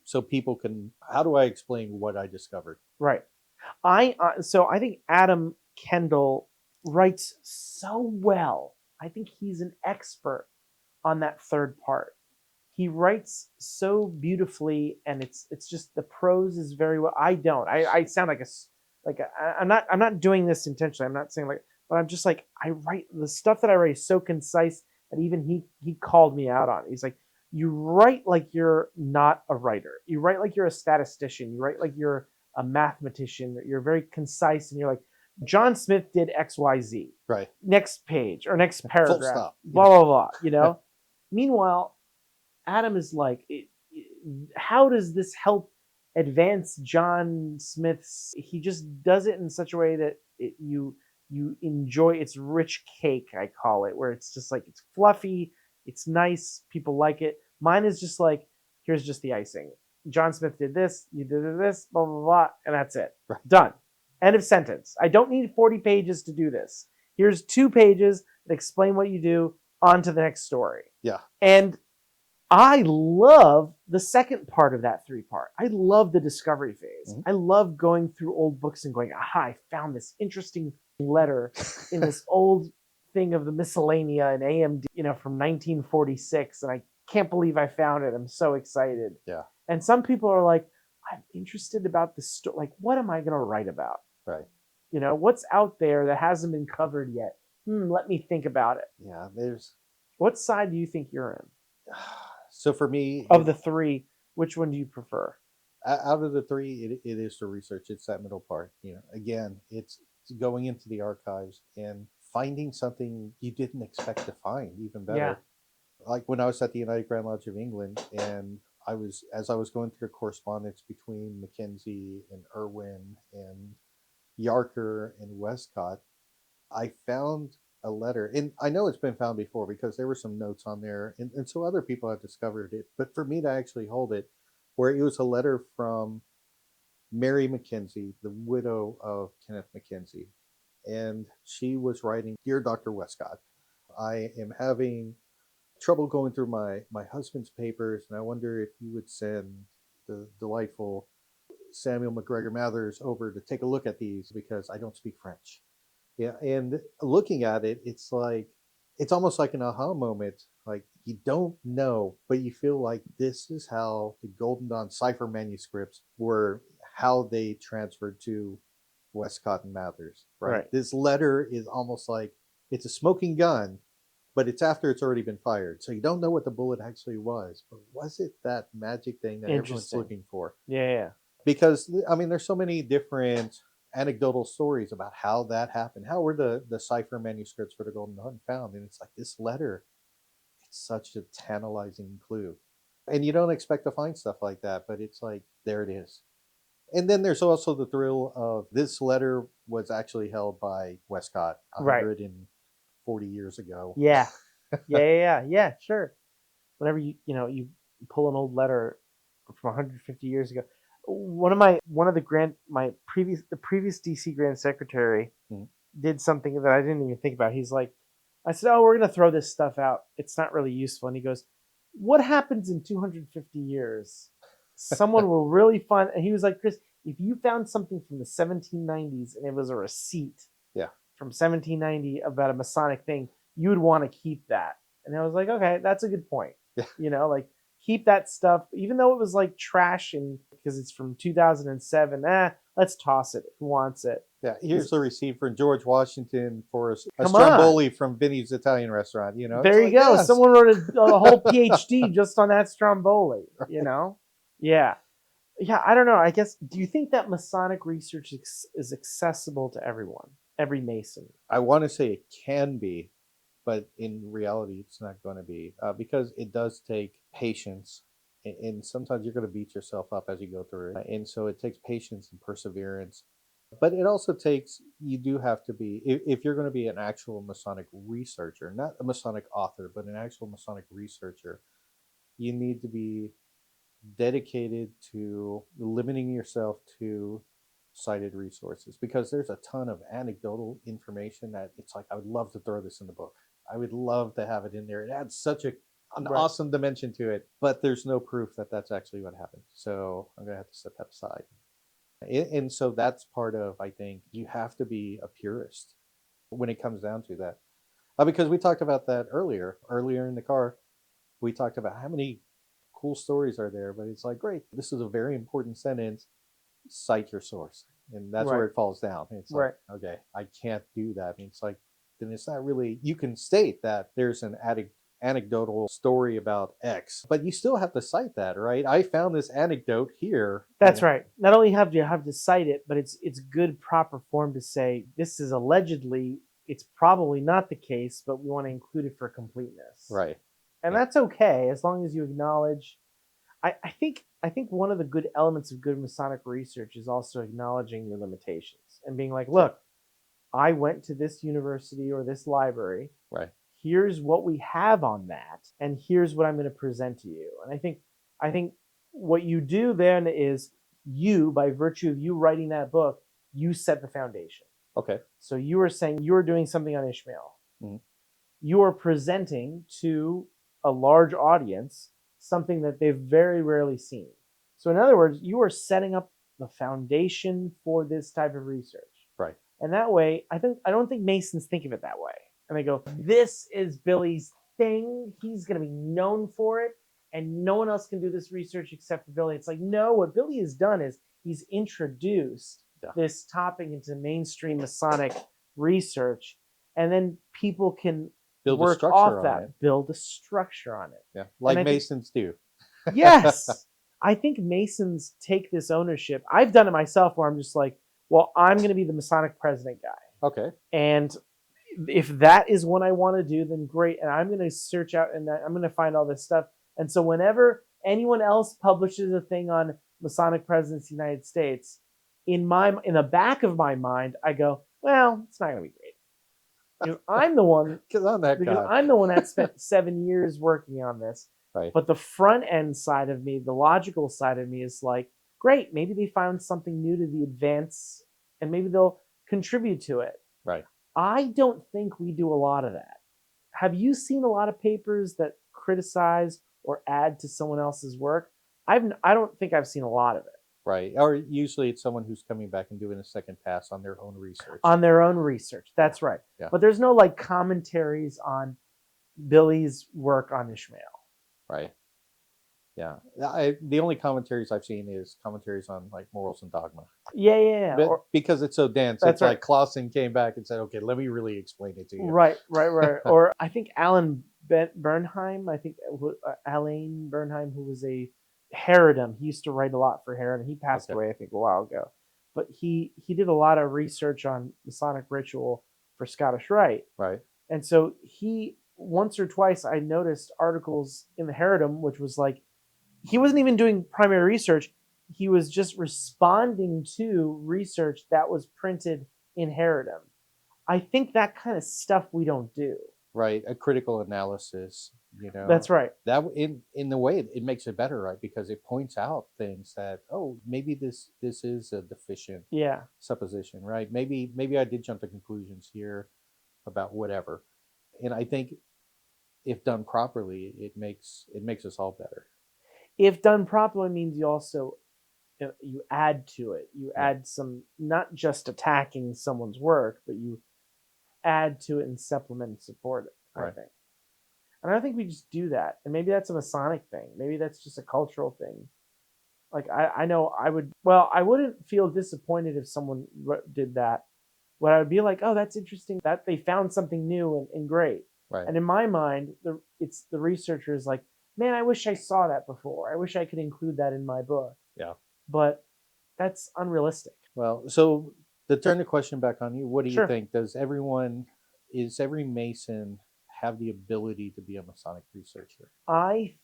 [SPEAKER 4] so people can, how do I explain what I discovered?
[SPEAKER 2] Right. So I think Adam Kendall writes so well. I think he's an expert on that third part. He writes so beautifully, and it's just the prose is very well. I don't. I sound I'm not doing this intentionally. I'm not saying but I'm just like, I write the stuff that I write is so concise but even he called me out on it. He's like, you write like you're not a writer. You write like you're a statistician. You write like you're a mathematician. You're very concise, and you're like, John Smith did X, Y, Z.
[SPEAKER 4] Right.
[SPEAKER 2] Next page or next paragraph.
[SPEAKER 4] Full stop.
[SPEAKER 2] Blah blah blah. You know. Meanwhile, Adam is like, how does this help advance John Smith's? He just does it in such a way that you enjoy. It's rich cake, I call it, where it's just like it's fluffy, it's nice, people like it. Mine is just like, here's just the icing. John Smith did this, you did this, blah blah blah, and that's it.
[SPEAKER 4] Right.
[SPEAKER 2] Done. End of sentence. I don't need 40 pages to do this. Here's 2 pages that explain what you do. On to the next story.
[SPEAKER 4] Yeah.
[SPEAKER 2] And I love the second part of that 3-part. I love the discovery phase.
[SPEAKER 4] Mm-hmm.
[SPEAKER 2] I love going through old books and going, aha, I found this interesting letter in this old thing of the miscellanea in AMD, from 1946. And I can't believe I found it. I'm so excited.
[SPEAKER 4] Yeah.
[SPEAKER 2] And some people are like, I'm interested about this story. Like, what am I going to write about?
[SPEAKER 4] Right.
[SPEAKER 2] What's out there that hasn't been covered yet? Let me think about it.
[SPEAKER 4] Yeah. There's.
[SPEAKER 2] What side do you think you're in?
[SPEAKER 4] So for me,
[SPEAKER 2] Of the 3, which one do you prefer?
[SPEAKER 4] out of the 3, it is the research. It's that middle part. Again, it's going into the archives and finding something you didn't expect to find. Even better.
[SPEAKER 2] Yeah.
[SPEAKER 4] Like when I was at the United Grand Lodge of England, and as I was going through the correspondence between Mackenzie and Irwin and Yarker and Westcott, I found a letter, and I know it's been found before because there were some notes on there, and so other people have discovered it, but for me to actually hold it, where it was a letter from Mary Mackenzie, the widow of Kenneth Mackenzie, and she was writing, "Dear Dr. Westcott, I am having trouble going through my husband's papers, and I wonder if you would send the delightful Samuel McGregor Mathers over to take a look at these because I don't speak French." Yeah, and looking at it, it's almost like an aha moment. Like, you don't know, but you feel like this is how the Golden Dawn cipher manuscripts were, how they transferred to Westcott and Mathers, right? This letter is almost like it's a smoking gun, but it's after it's already been fired. So you don't know what the bullet actually was, but was it that magic thing that everyone's looking for?
[SPEAKER 2] Yeah.
[SPEAKER 4] Because, there's so many different anecdotal stories about how that happened. How were the cipher manuscripts for the Golden Dawn found? And it's like this letter, it's such a tantalizing clue. And you don't expect to find stuff like that, but it's like, there it is. And then there's also the thrill of this letter was actually held by Westcott 140 years ago.
[SPEAKER 2] Yeah. Yeah, sure. Whenever you pull an old letter from 150 years ago. The previous DC Grand Secretary did something that I didn't even think about. He's like, I said, "Oh, we're gonna throw this stuff out. It's not really useful." And he goes, "What happens in 250 years? Someone will really find." And he was like, "Chris, if you found something from the 1790s and it was a receipt, from 1790 about a Masonic thing, you would want to keep that." And I was like, "Okay, that's a good point." Like, keep that stuff, even though it was like trash, and because it's from 2007. Let's toss it. Who wants it?
[SPEAKER 4] Yeah, here's the receipt from George Washington for a Stromboli from Vinny's Italian restaurant.
[SPEAKER 2] There you go. Yes. Someone wrote a whole PhD just on that Stromboli. Right. Yeah. I don't know. I guess. Do you think that Masonic research is accessible to everyone, every Mason?
[SPEAKER 4] I want to say it can be, but in reality, it's not going to be because it does take patience, and sometimes you're going to beat yourself up as you go through it. And so it takes patience and perseverance. But it also takes, you do have to be, if you're going to be an actual Masonic researcher, not a Masonic author, but an actual Masonic researcher, you need to be dedicated to limiting yourself to cited resources, because there's a ton of anecdotal information that it's like, I would love to throw this in the book. I would love to have it in there. It adds such an awesome dimension to it, but there's no proof that that's actually what happened. So I'm going to have to set that aside. And so that's part of, I think, you have to be a purist when it comes down to that. Because we talked about that earlier in the car. We talked about how many cool stories are there, but it's like, great, this is a very important sentence. Cite your source. And that's where it falls down. It's like, okay, I can't do that. And it's like, then it's not really, you can state that there's an anecdotal story about X, but you still have to cite that, right? I found this anecdote here.
[SPEAKER 2] That's right. Not only have you have to cite it, but it's good proper form to say this is allegedly. It's probably not the case, but we want to include it for completeness.
[SPEAKER 4] Right.
[SPEAKER 2] And
[SPEAKER 4] Yeah.
[SPEAKER 2] that's okay as long as you acknowledge. I think one of the good elements of good Masonic research is also acknowledging your limitations and being like, look, I went to this university or this library.
[SPEAKER 4] Right.
[SPEAKER 2] Here's what we have on that, and here's what I'm going to present to you. And I think what you do then is you, by virtue of you writing that book, you set the foundation.
[SPEAKER 4] Okay.
[SPEAKER 2] So you are saying you are doing something on Ishmael.
[SPEAKER 4] Mm-hmm.
[SPEAKER 2] You are presenting to a large audience something that they've very rarely seen. So in other words, you are setting up the foundation for this type of research.
[SPEAKER 4] Right.
[SPEAKER 2] And that way, I don't think Masons think of it that way. And they go, this is Billy's thing. He's going to be known for it. And no one else can do this research except for Billy. It's like, no, what Billy has done is he's introduced this topic into mainstream Masonic research. And then people can
[SPEAKER 4] build
[SPEAKER 2] work
[SPEAKER 4] a structure
[SPEAKER 2] off
[SPEAKER 4] on
[SPEAKER 2] that,
[SPEAKER 4] it.
[SPEAKER 2] build a structure on it.
[SPEAKER 4] Yeah, like
[SPEAKER 2] And
[SPEAKER 4] Masons do.
[SPEAKER 2] Yes. I think Masons take this ownership. I've done it myself where I'm just like, well, I'm going to be the Masonic president guy.
[SPEAKER 4] Okay.
[SPEAKER 2] And if that is what I want to do, then great. And I'm going to search out and I'm going to find all this stuff. And so whenever anyone else publishes a thing on Masonic presidents of the United States, in the back of my mind, I go, well, it's not going to be great. Because I'm the one that spent 7 years working on this.
[SPEAKER 4] Right.
[SPEAKER 2] But the front end side of me, the logical side of me is like, great, maybe they found something new to the advance and maybe they'll contribute to it.
[SPEAKER 4] Right.
[SPEAKER 2] I don't think we do a lot of that. Have you seen a lot of papers that criticize or add to someone else's work? I don't think I've seen a lot of it.
[SPEAKER 4] Right. Or usually it's someone who's coming back and doing a second pass on their own research.
[SPEAKER 2] On their own research. That's right.
[SPEAKER 4] Yeah.
[SPEAKER 2] But there's no like commentaries on Billy's work on Ishmael.
[SPEAKER 4] Right. Yeah. The only commentaries I've seen is commentaries on like morals and dogma.
[SPEAKER 2] Yeah.
[SPEAKER 4] But because it's so dense,
[SPEAKER 2] That's
[SPEAKER 4] it's like Clausen came back and said, okay, let me really explain it to you.
[SPEAKER 2] Right. Or I think Alan Bernheim, Alain Bernheim, who was a Herodom. He used to write a lot for Herodom. He passed away, I think, a while ago. But he did a lot of research on Masonic ritual for Scottish Rite.
[SPEAKER 4] Right.
[SPEAKER 2] And so he, once or twice, I noticed articles in the Herodom, which was like, he wasn't even doing primary research. He was just responding to research that was printed in Herodom. I think that kind of stuff we don't do.
[SPEAKER 4] Right. A critical analysis, you know.
[SPEAKER 2] That's right.
[SPEAKER 4] That in the way it makes it better, right? Because it points out things that, oh, maybe this is a deficient supposition, right? Maybe I did jump to conclusions here about whatever. And I think if done properly, it makes us all better.
[SPEAKER 2] If done properly means you also you add to it. You add some, not just attacking someone's work, but you add to it and supplement and support it, I think. And I don't think we just do that. And maybe that's a Masonic thing. Maybe that's just a cultural thing. Like I know I wouldn't feel disappointed if someone did that. But I would be like, oh, that's interesting that they found something new and great.
[SPEAKER 4] Right.
[SPEAKER 2] And in my mind, the researcher is like, man, I wish I saw that before. I wish I could include that in my book.
[SPEAKER 4] Yeah. But
[SPEAKER 2] that's unrealistic.
[SPEAKER 4] Well, so to turn the question back on you, what do you think? Is every Mason have the ability to be a Masonic researcher?
[SPEAKER 2] I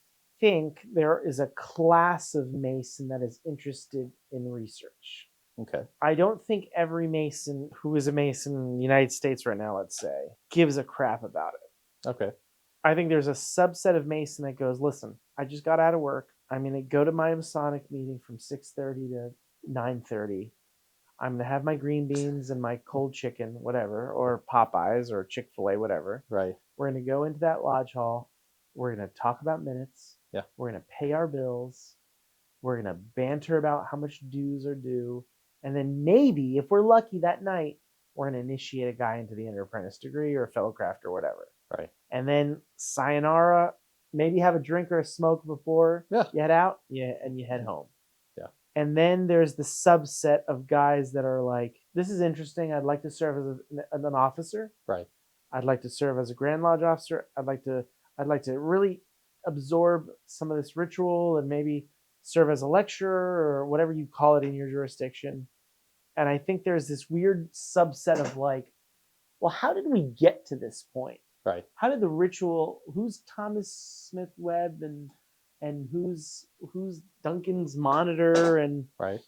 [SPEAKER 2] think there is a class of Mason that is interested in research.
[SPEAKER 4] Okay.
[SPEAKER 2] I don't think every Mason who is a Mason in the United States right now, let's say, gives a crap about it.
[SPEAKER 4] Okay.
[SPEAKER 2] I think there's a subset of Mason that goes, listen, I just got out of work. I'm going to go to my Masonic meeting from 6:30 to 9:30. I'm going to have my green beans and my cold chicken, whatever, or Popeyes or Chick-fil-A, whatever.
[SPEAKER 4] Right.
[SPEAKER 2] We're going to go into that lodge hall. We're going to talk about minutes.
[SPEAKER 4] Yeah.
[SPEAKER 2] We're going to pay our bills. We're going to banter about how much dues are due. And then maybe, if we're lucky that night, we're going to initiate a guy into the under-apprentice degree or a fellowcraft or whatever.
[SPEAKER 4] Right.
[SPEAKER 2] And then sayonara, maybe have a drink or a smoke before you head out, and you head home.
[SPEAKER 4] Yeah.
[SPEAKER 2] And then there's the subset of guys that are like, this is interesting. I'd like to serve as an officer.
[SPEAKER 4] Right.
[SPEAKER 2] I'd like to serve as a Grand Lodge officer. I'd like to I'd like to really absorb some of this ritual and maybe serve as a lecturer or whatever you call it in your jurisdiction. And I think there's this weird subset of like, well, how did we get to this point?
[SPEAKER 4] Right.
[SPEAKER 2] How did the ritual? Who's Thomas Smith Webb and who's Duncan's monitor and
[SPEAKER 4] Right.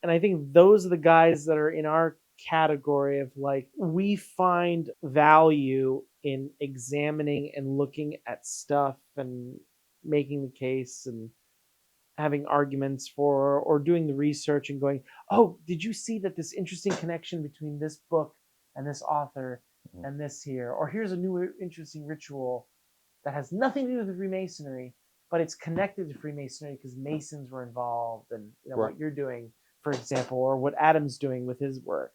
[SPEAKER 2] I think those are the guys that are in our category of like we find value in examining and looking at stuff and making the case and having arguments for or doing the research and going, oh, did you see that this interesting connection between this book and this author and this here, or here's a new interesting ritual that has nothing to do with Freemasonry, but it's connected to Freemasonry because Masons were involved, and
[SPEAKER 4] Right.
[SPEAKER 2] what you're doing, for example, or what Adam's doing with his work.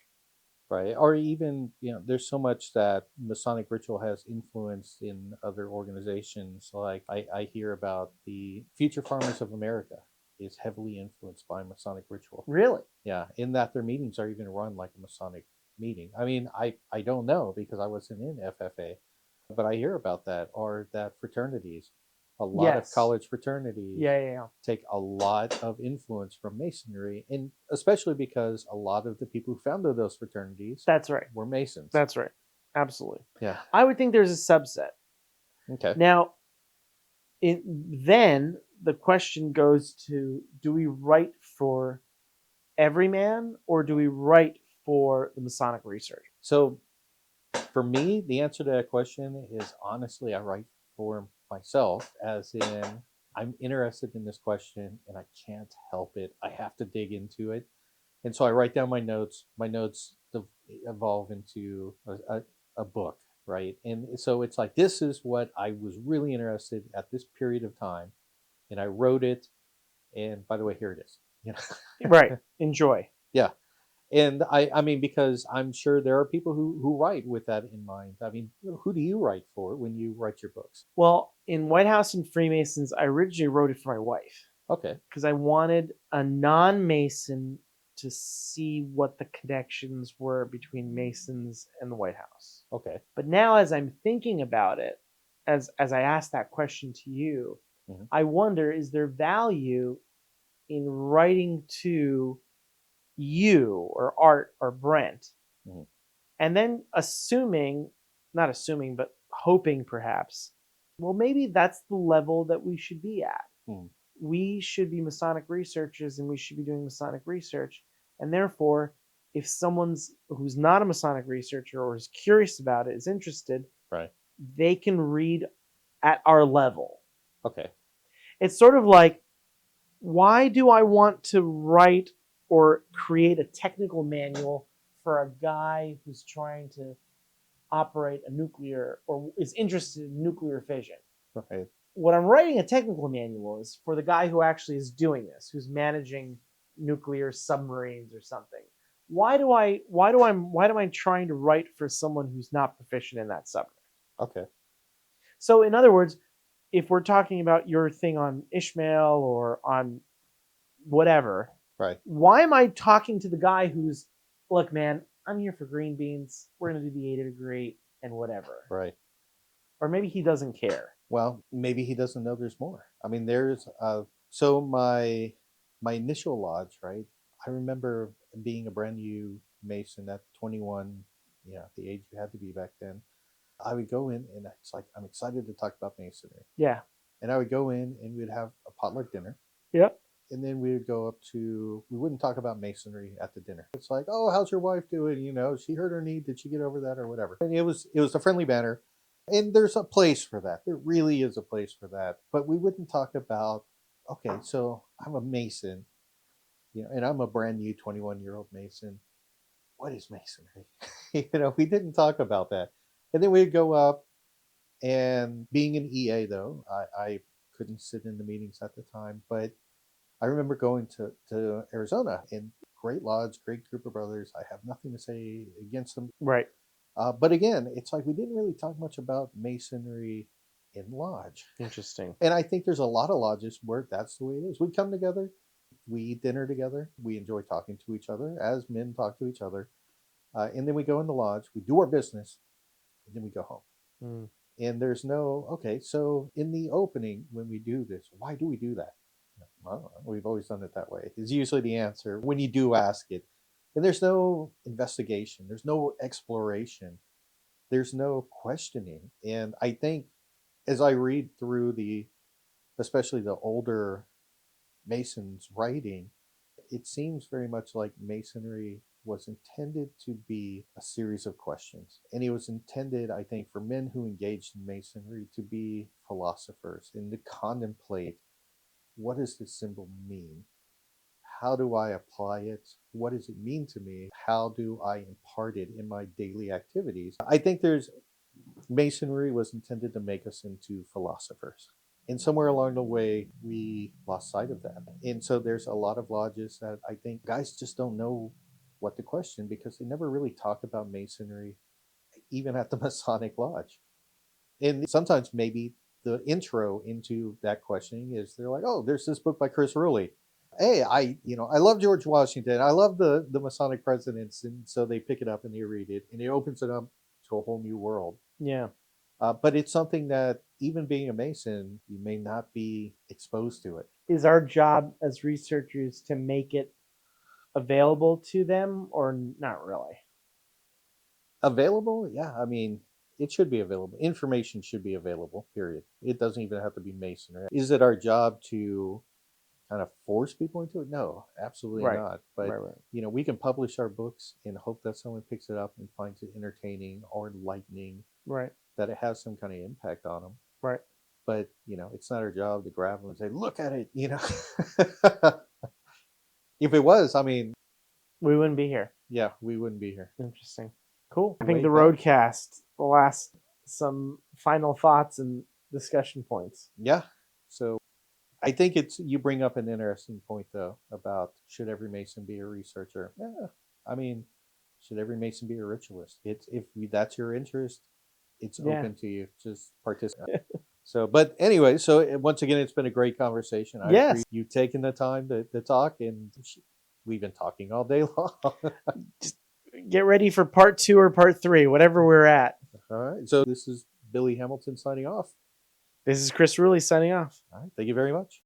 [SPEAKER 4] Right. Or even, there's so much that Masonic ritual has influenced in other organizations. Like I hear about the Future Farmers of America is heavily influenced by Masonic ritual.
[SPEAKER 2] Really?
[SPEAKER 4] Yeah. In that their meetings are even run like a Masonic meeting. I mean, I don't know because I wasn't in FFA, but I hear about that, or that fraternities, a lot of
[SPEAKER 2] Yes.
[SPEAKER 4] college fraternities
[SPEAKER 2] Yeah.
[SPEAKER 4] take a lot of influence from Masonry, and especially because a lot of the people who founded those fraternities
[SPEAKER 2] That's right.
[SPEAKER 4] were Masons.
[SPEAKER 2] That's right. Absolutely.
[SPEAKER 4] Yeah.
[SPEAKER 2] I would think there's a subset.
[SPEAKER 4] Okay.
[SPEAKER 2] Now, then the question goes to, do we write for every man or do we write for the Masonic research?
[SPEAKER 4] So for me, the answer to that question is honestly, I write for myself, as in I'm interested in this question and I can't help it. I have to dig into it. And so I write down my notes. My notes evolve into a book, right? And so it's like, this is what I was really interested at this period of time. And I wrote it. And by the way, here it is.
[SPEAKER 2] Right. Enjoy.
[SPEAKER 4] Yeah. And I mean, because I'm sure there are people who write with that in mind. I mean, who do you write for when you write your books?
[SPEAKER 2] Well, in White House and Freemasons, I originally wrote it for my wife
[SPEAKER 4] Okay.
[SPEAKER 2] because I wanted a non-Mason to see what the connections were between Masons and the White House.
[SPEAKER 4] Okay.
[SPEAKER 2] But now as I'm thinking about it, as I asked that question to you, I wonder, is there value in writing to you or Art or Brent, and then not assuming, but hoping perhaps, well, maybe that's the level that we should be at. We should be Masonic researchers and we should be doing Masonic research. And therefore, if someone's who's not a Masonic researcher or is curious about it, is interested,
[SPEAKER 4] Right.
[SPEAKER 2] they can read at our level.
[SPEAKER 4] Okay.
[SPEAKER 2] It's sort of like, why do I want to write or create a technical manual for a guy who's trying to operate a nuclear or is interested in nuclear fission?
[SPEAKER 4] Right.
[SPEAKER 2] What I'm writing a technical manual is for the guy who actually is doing this, who's managing nuclear submarines or something. Why am I trying to write for someone who's not proficient in that subject?
[SPEAKER 4] Okay.
[SPEAKER 2] So in other words, if we're talking about your thing on Ishmael or on whatever,
[SPEAKER 4] Right.
[SPEAKER 2] why am I talking to the guy who's, look, man, I'm here for green beans. We're going to do the 8 degree and whatever.
[SPEAKER 4] Right.
[SPEAKER 2] Or maybe he doesn't care.
[SPEAKER 4] Well, maybe he doesn't know there's more. I mean, there's so my initial lodge, right? I remember being a brand new Mason at 21, the age you had to be back then. I would go in and it's like, I'm excited to talk about Masonry.
[SPEAKER 2] Yeah.
[SPEAKER 4] And I would go in and we'd have a potluck dinner.
[SPEAKER 2] Yep.
[SPEAKER 4] And then we would go up we wouldn't talk about Masonry at the dinner. It's like, oh, how's your wife doing? She hurt her knee. Did she get over that or whatever? And it was a friendly banner. And there's a place for that. There really is a place for that. But we wouldn't talk about, okay, so I'm a Mason, and I'm a brand new 21-year-old Mason. What is Masonry? We didn't talk about that. And then we'd go up, and being an EA, though, I couldn't sit in the meetings at the time, but I remember going to Arizona, and great lodge, great group of brothers. I have nothing to say against them.
[SPEAKER 2] Right.
[SPEAKER 4] But again, it's like we didn't really talk much about Masonry in lodge.
[SPEAKER 2] Interesting.
[SPEAKER 4] And I think there's a lot of lodges where that's the way it is. We come together, we eat dinner together, we enjoy talking to each other as men talk to each other. And then we go in the lodge, we do our business, and then we go home. And there's no, okay, so in the opening, when we do this, why do we do that? Well, we've always done it that way, is usually the answer when you do ask it. And there's no investigation, there's no exploration, there's no questioning. And I think as I read through especially the older Masons' writing, it seems very much like Masonry was intended to be a series of questions. And it was intended, I think, for men who engaged in Masonry to be philosophers and to contemplate, what does this symbol mean? How do I apply it? What does it mean to me? How do I impart it in my daily activities? I think Masonry was intended to make us into philosophers. And somewhere along the way, we lost sight of that. And so there's a lot of lodges that I think guys just don't know what to question because they never really talk about Masonry, even at the Masonic Lodge. And sometimes maybe the intro into that questioning is they're like, oh, there's this book by Chris Ruli. Hey, I love George Washington. I love the Masonic presidents. And so they pick it up and they read it and it opens it up to a whole new world.
[SPEAKER 2] Yeah.
[SPEAKER 4] But it's something that even being a Mason, you may not be exposed to it.
[SPEAKER 2] Is our job as researchers to make it available to them or not really?
[SPEAKER 4] Available? Yeah, I mean, it should be available. Information should be available, period. It doesn't even have to be Masonry. Is it our job to kind of force people into it? No, absolutely not. But, we can publish our books and hope that someone picks it up and finds it entertaining or enlightening.
[SPEAKER 2] Right.
[SPEAKER 4] That it has some kind of impact on them.
[SPEAKER 2] Right.
[SPEAKER 4] But, it's not our job to grab them and say, look at it, If it was, I mean,
[SPEAKER 2] we wouldn't be here.
[SPEAKER 4] Yeah, we wouldn't be here.
[SPEAKER 2] Interesting. Cool. I think the roadcast will last some final thoughts and discussion points.
[SPEAKER 4] Yeah. So I think you bring up an interesting point though about should every Mason be a researcher? Yeah. I mean, should every Mason be a ritualist? If that's your interest, it's open to you. Just participate. So, but anyway, so once again, it's been a great conversation. I appreciate you taking the time to talk, and we've been talking all day long.
[SPEAKER 2] Just get ready for part 2 or part 3, whatever we're at.
[SPEAKER 4] All right. So this is Billy Hamilton signing off.
[SPEAKER 2] This is Chris Ruli signing off.
[SPEAKER 4] All right. Thank you very much.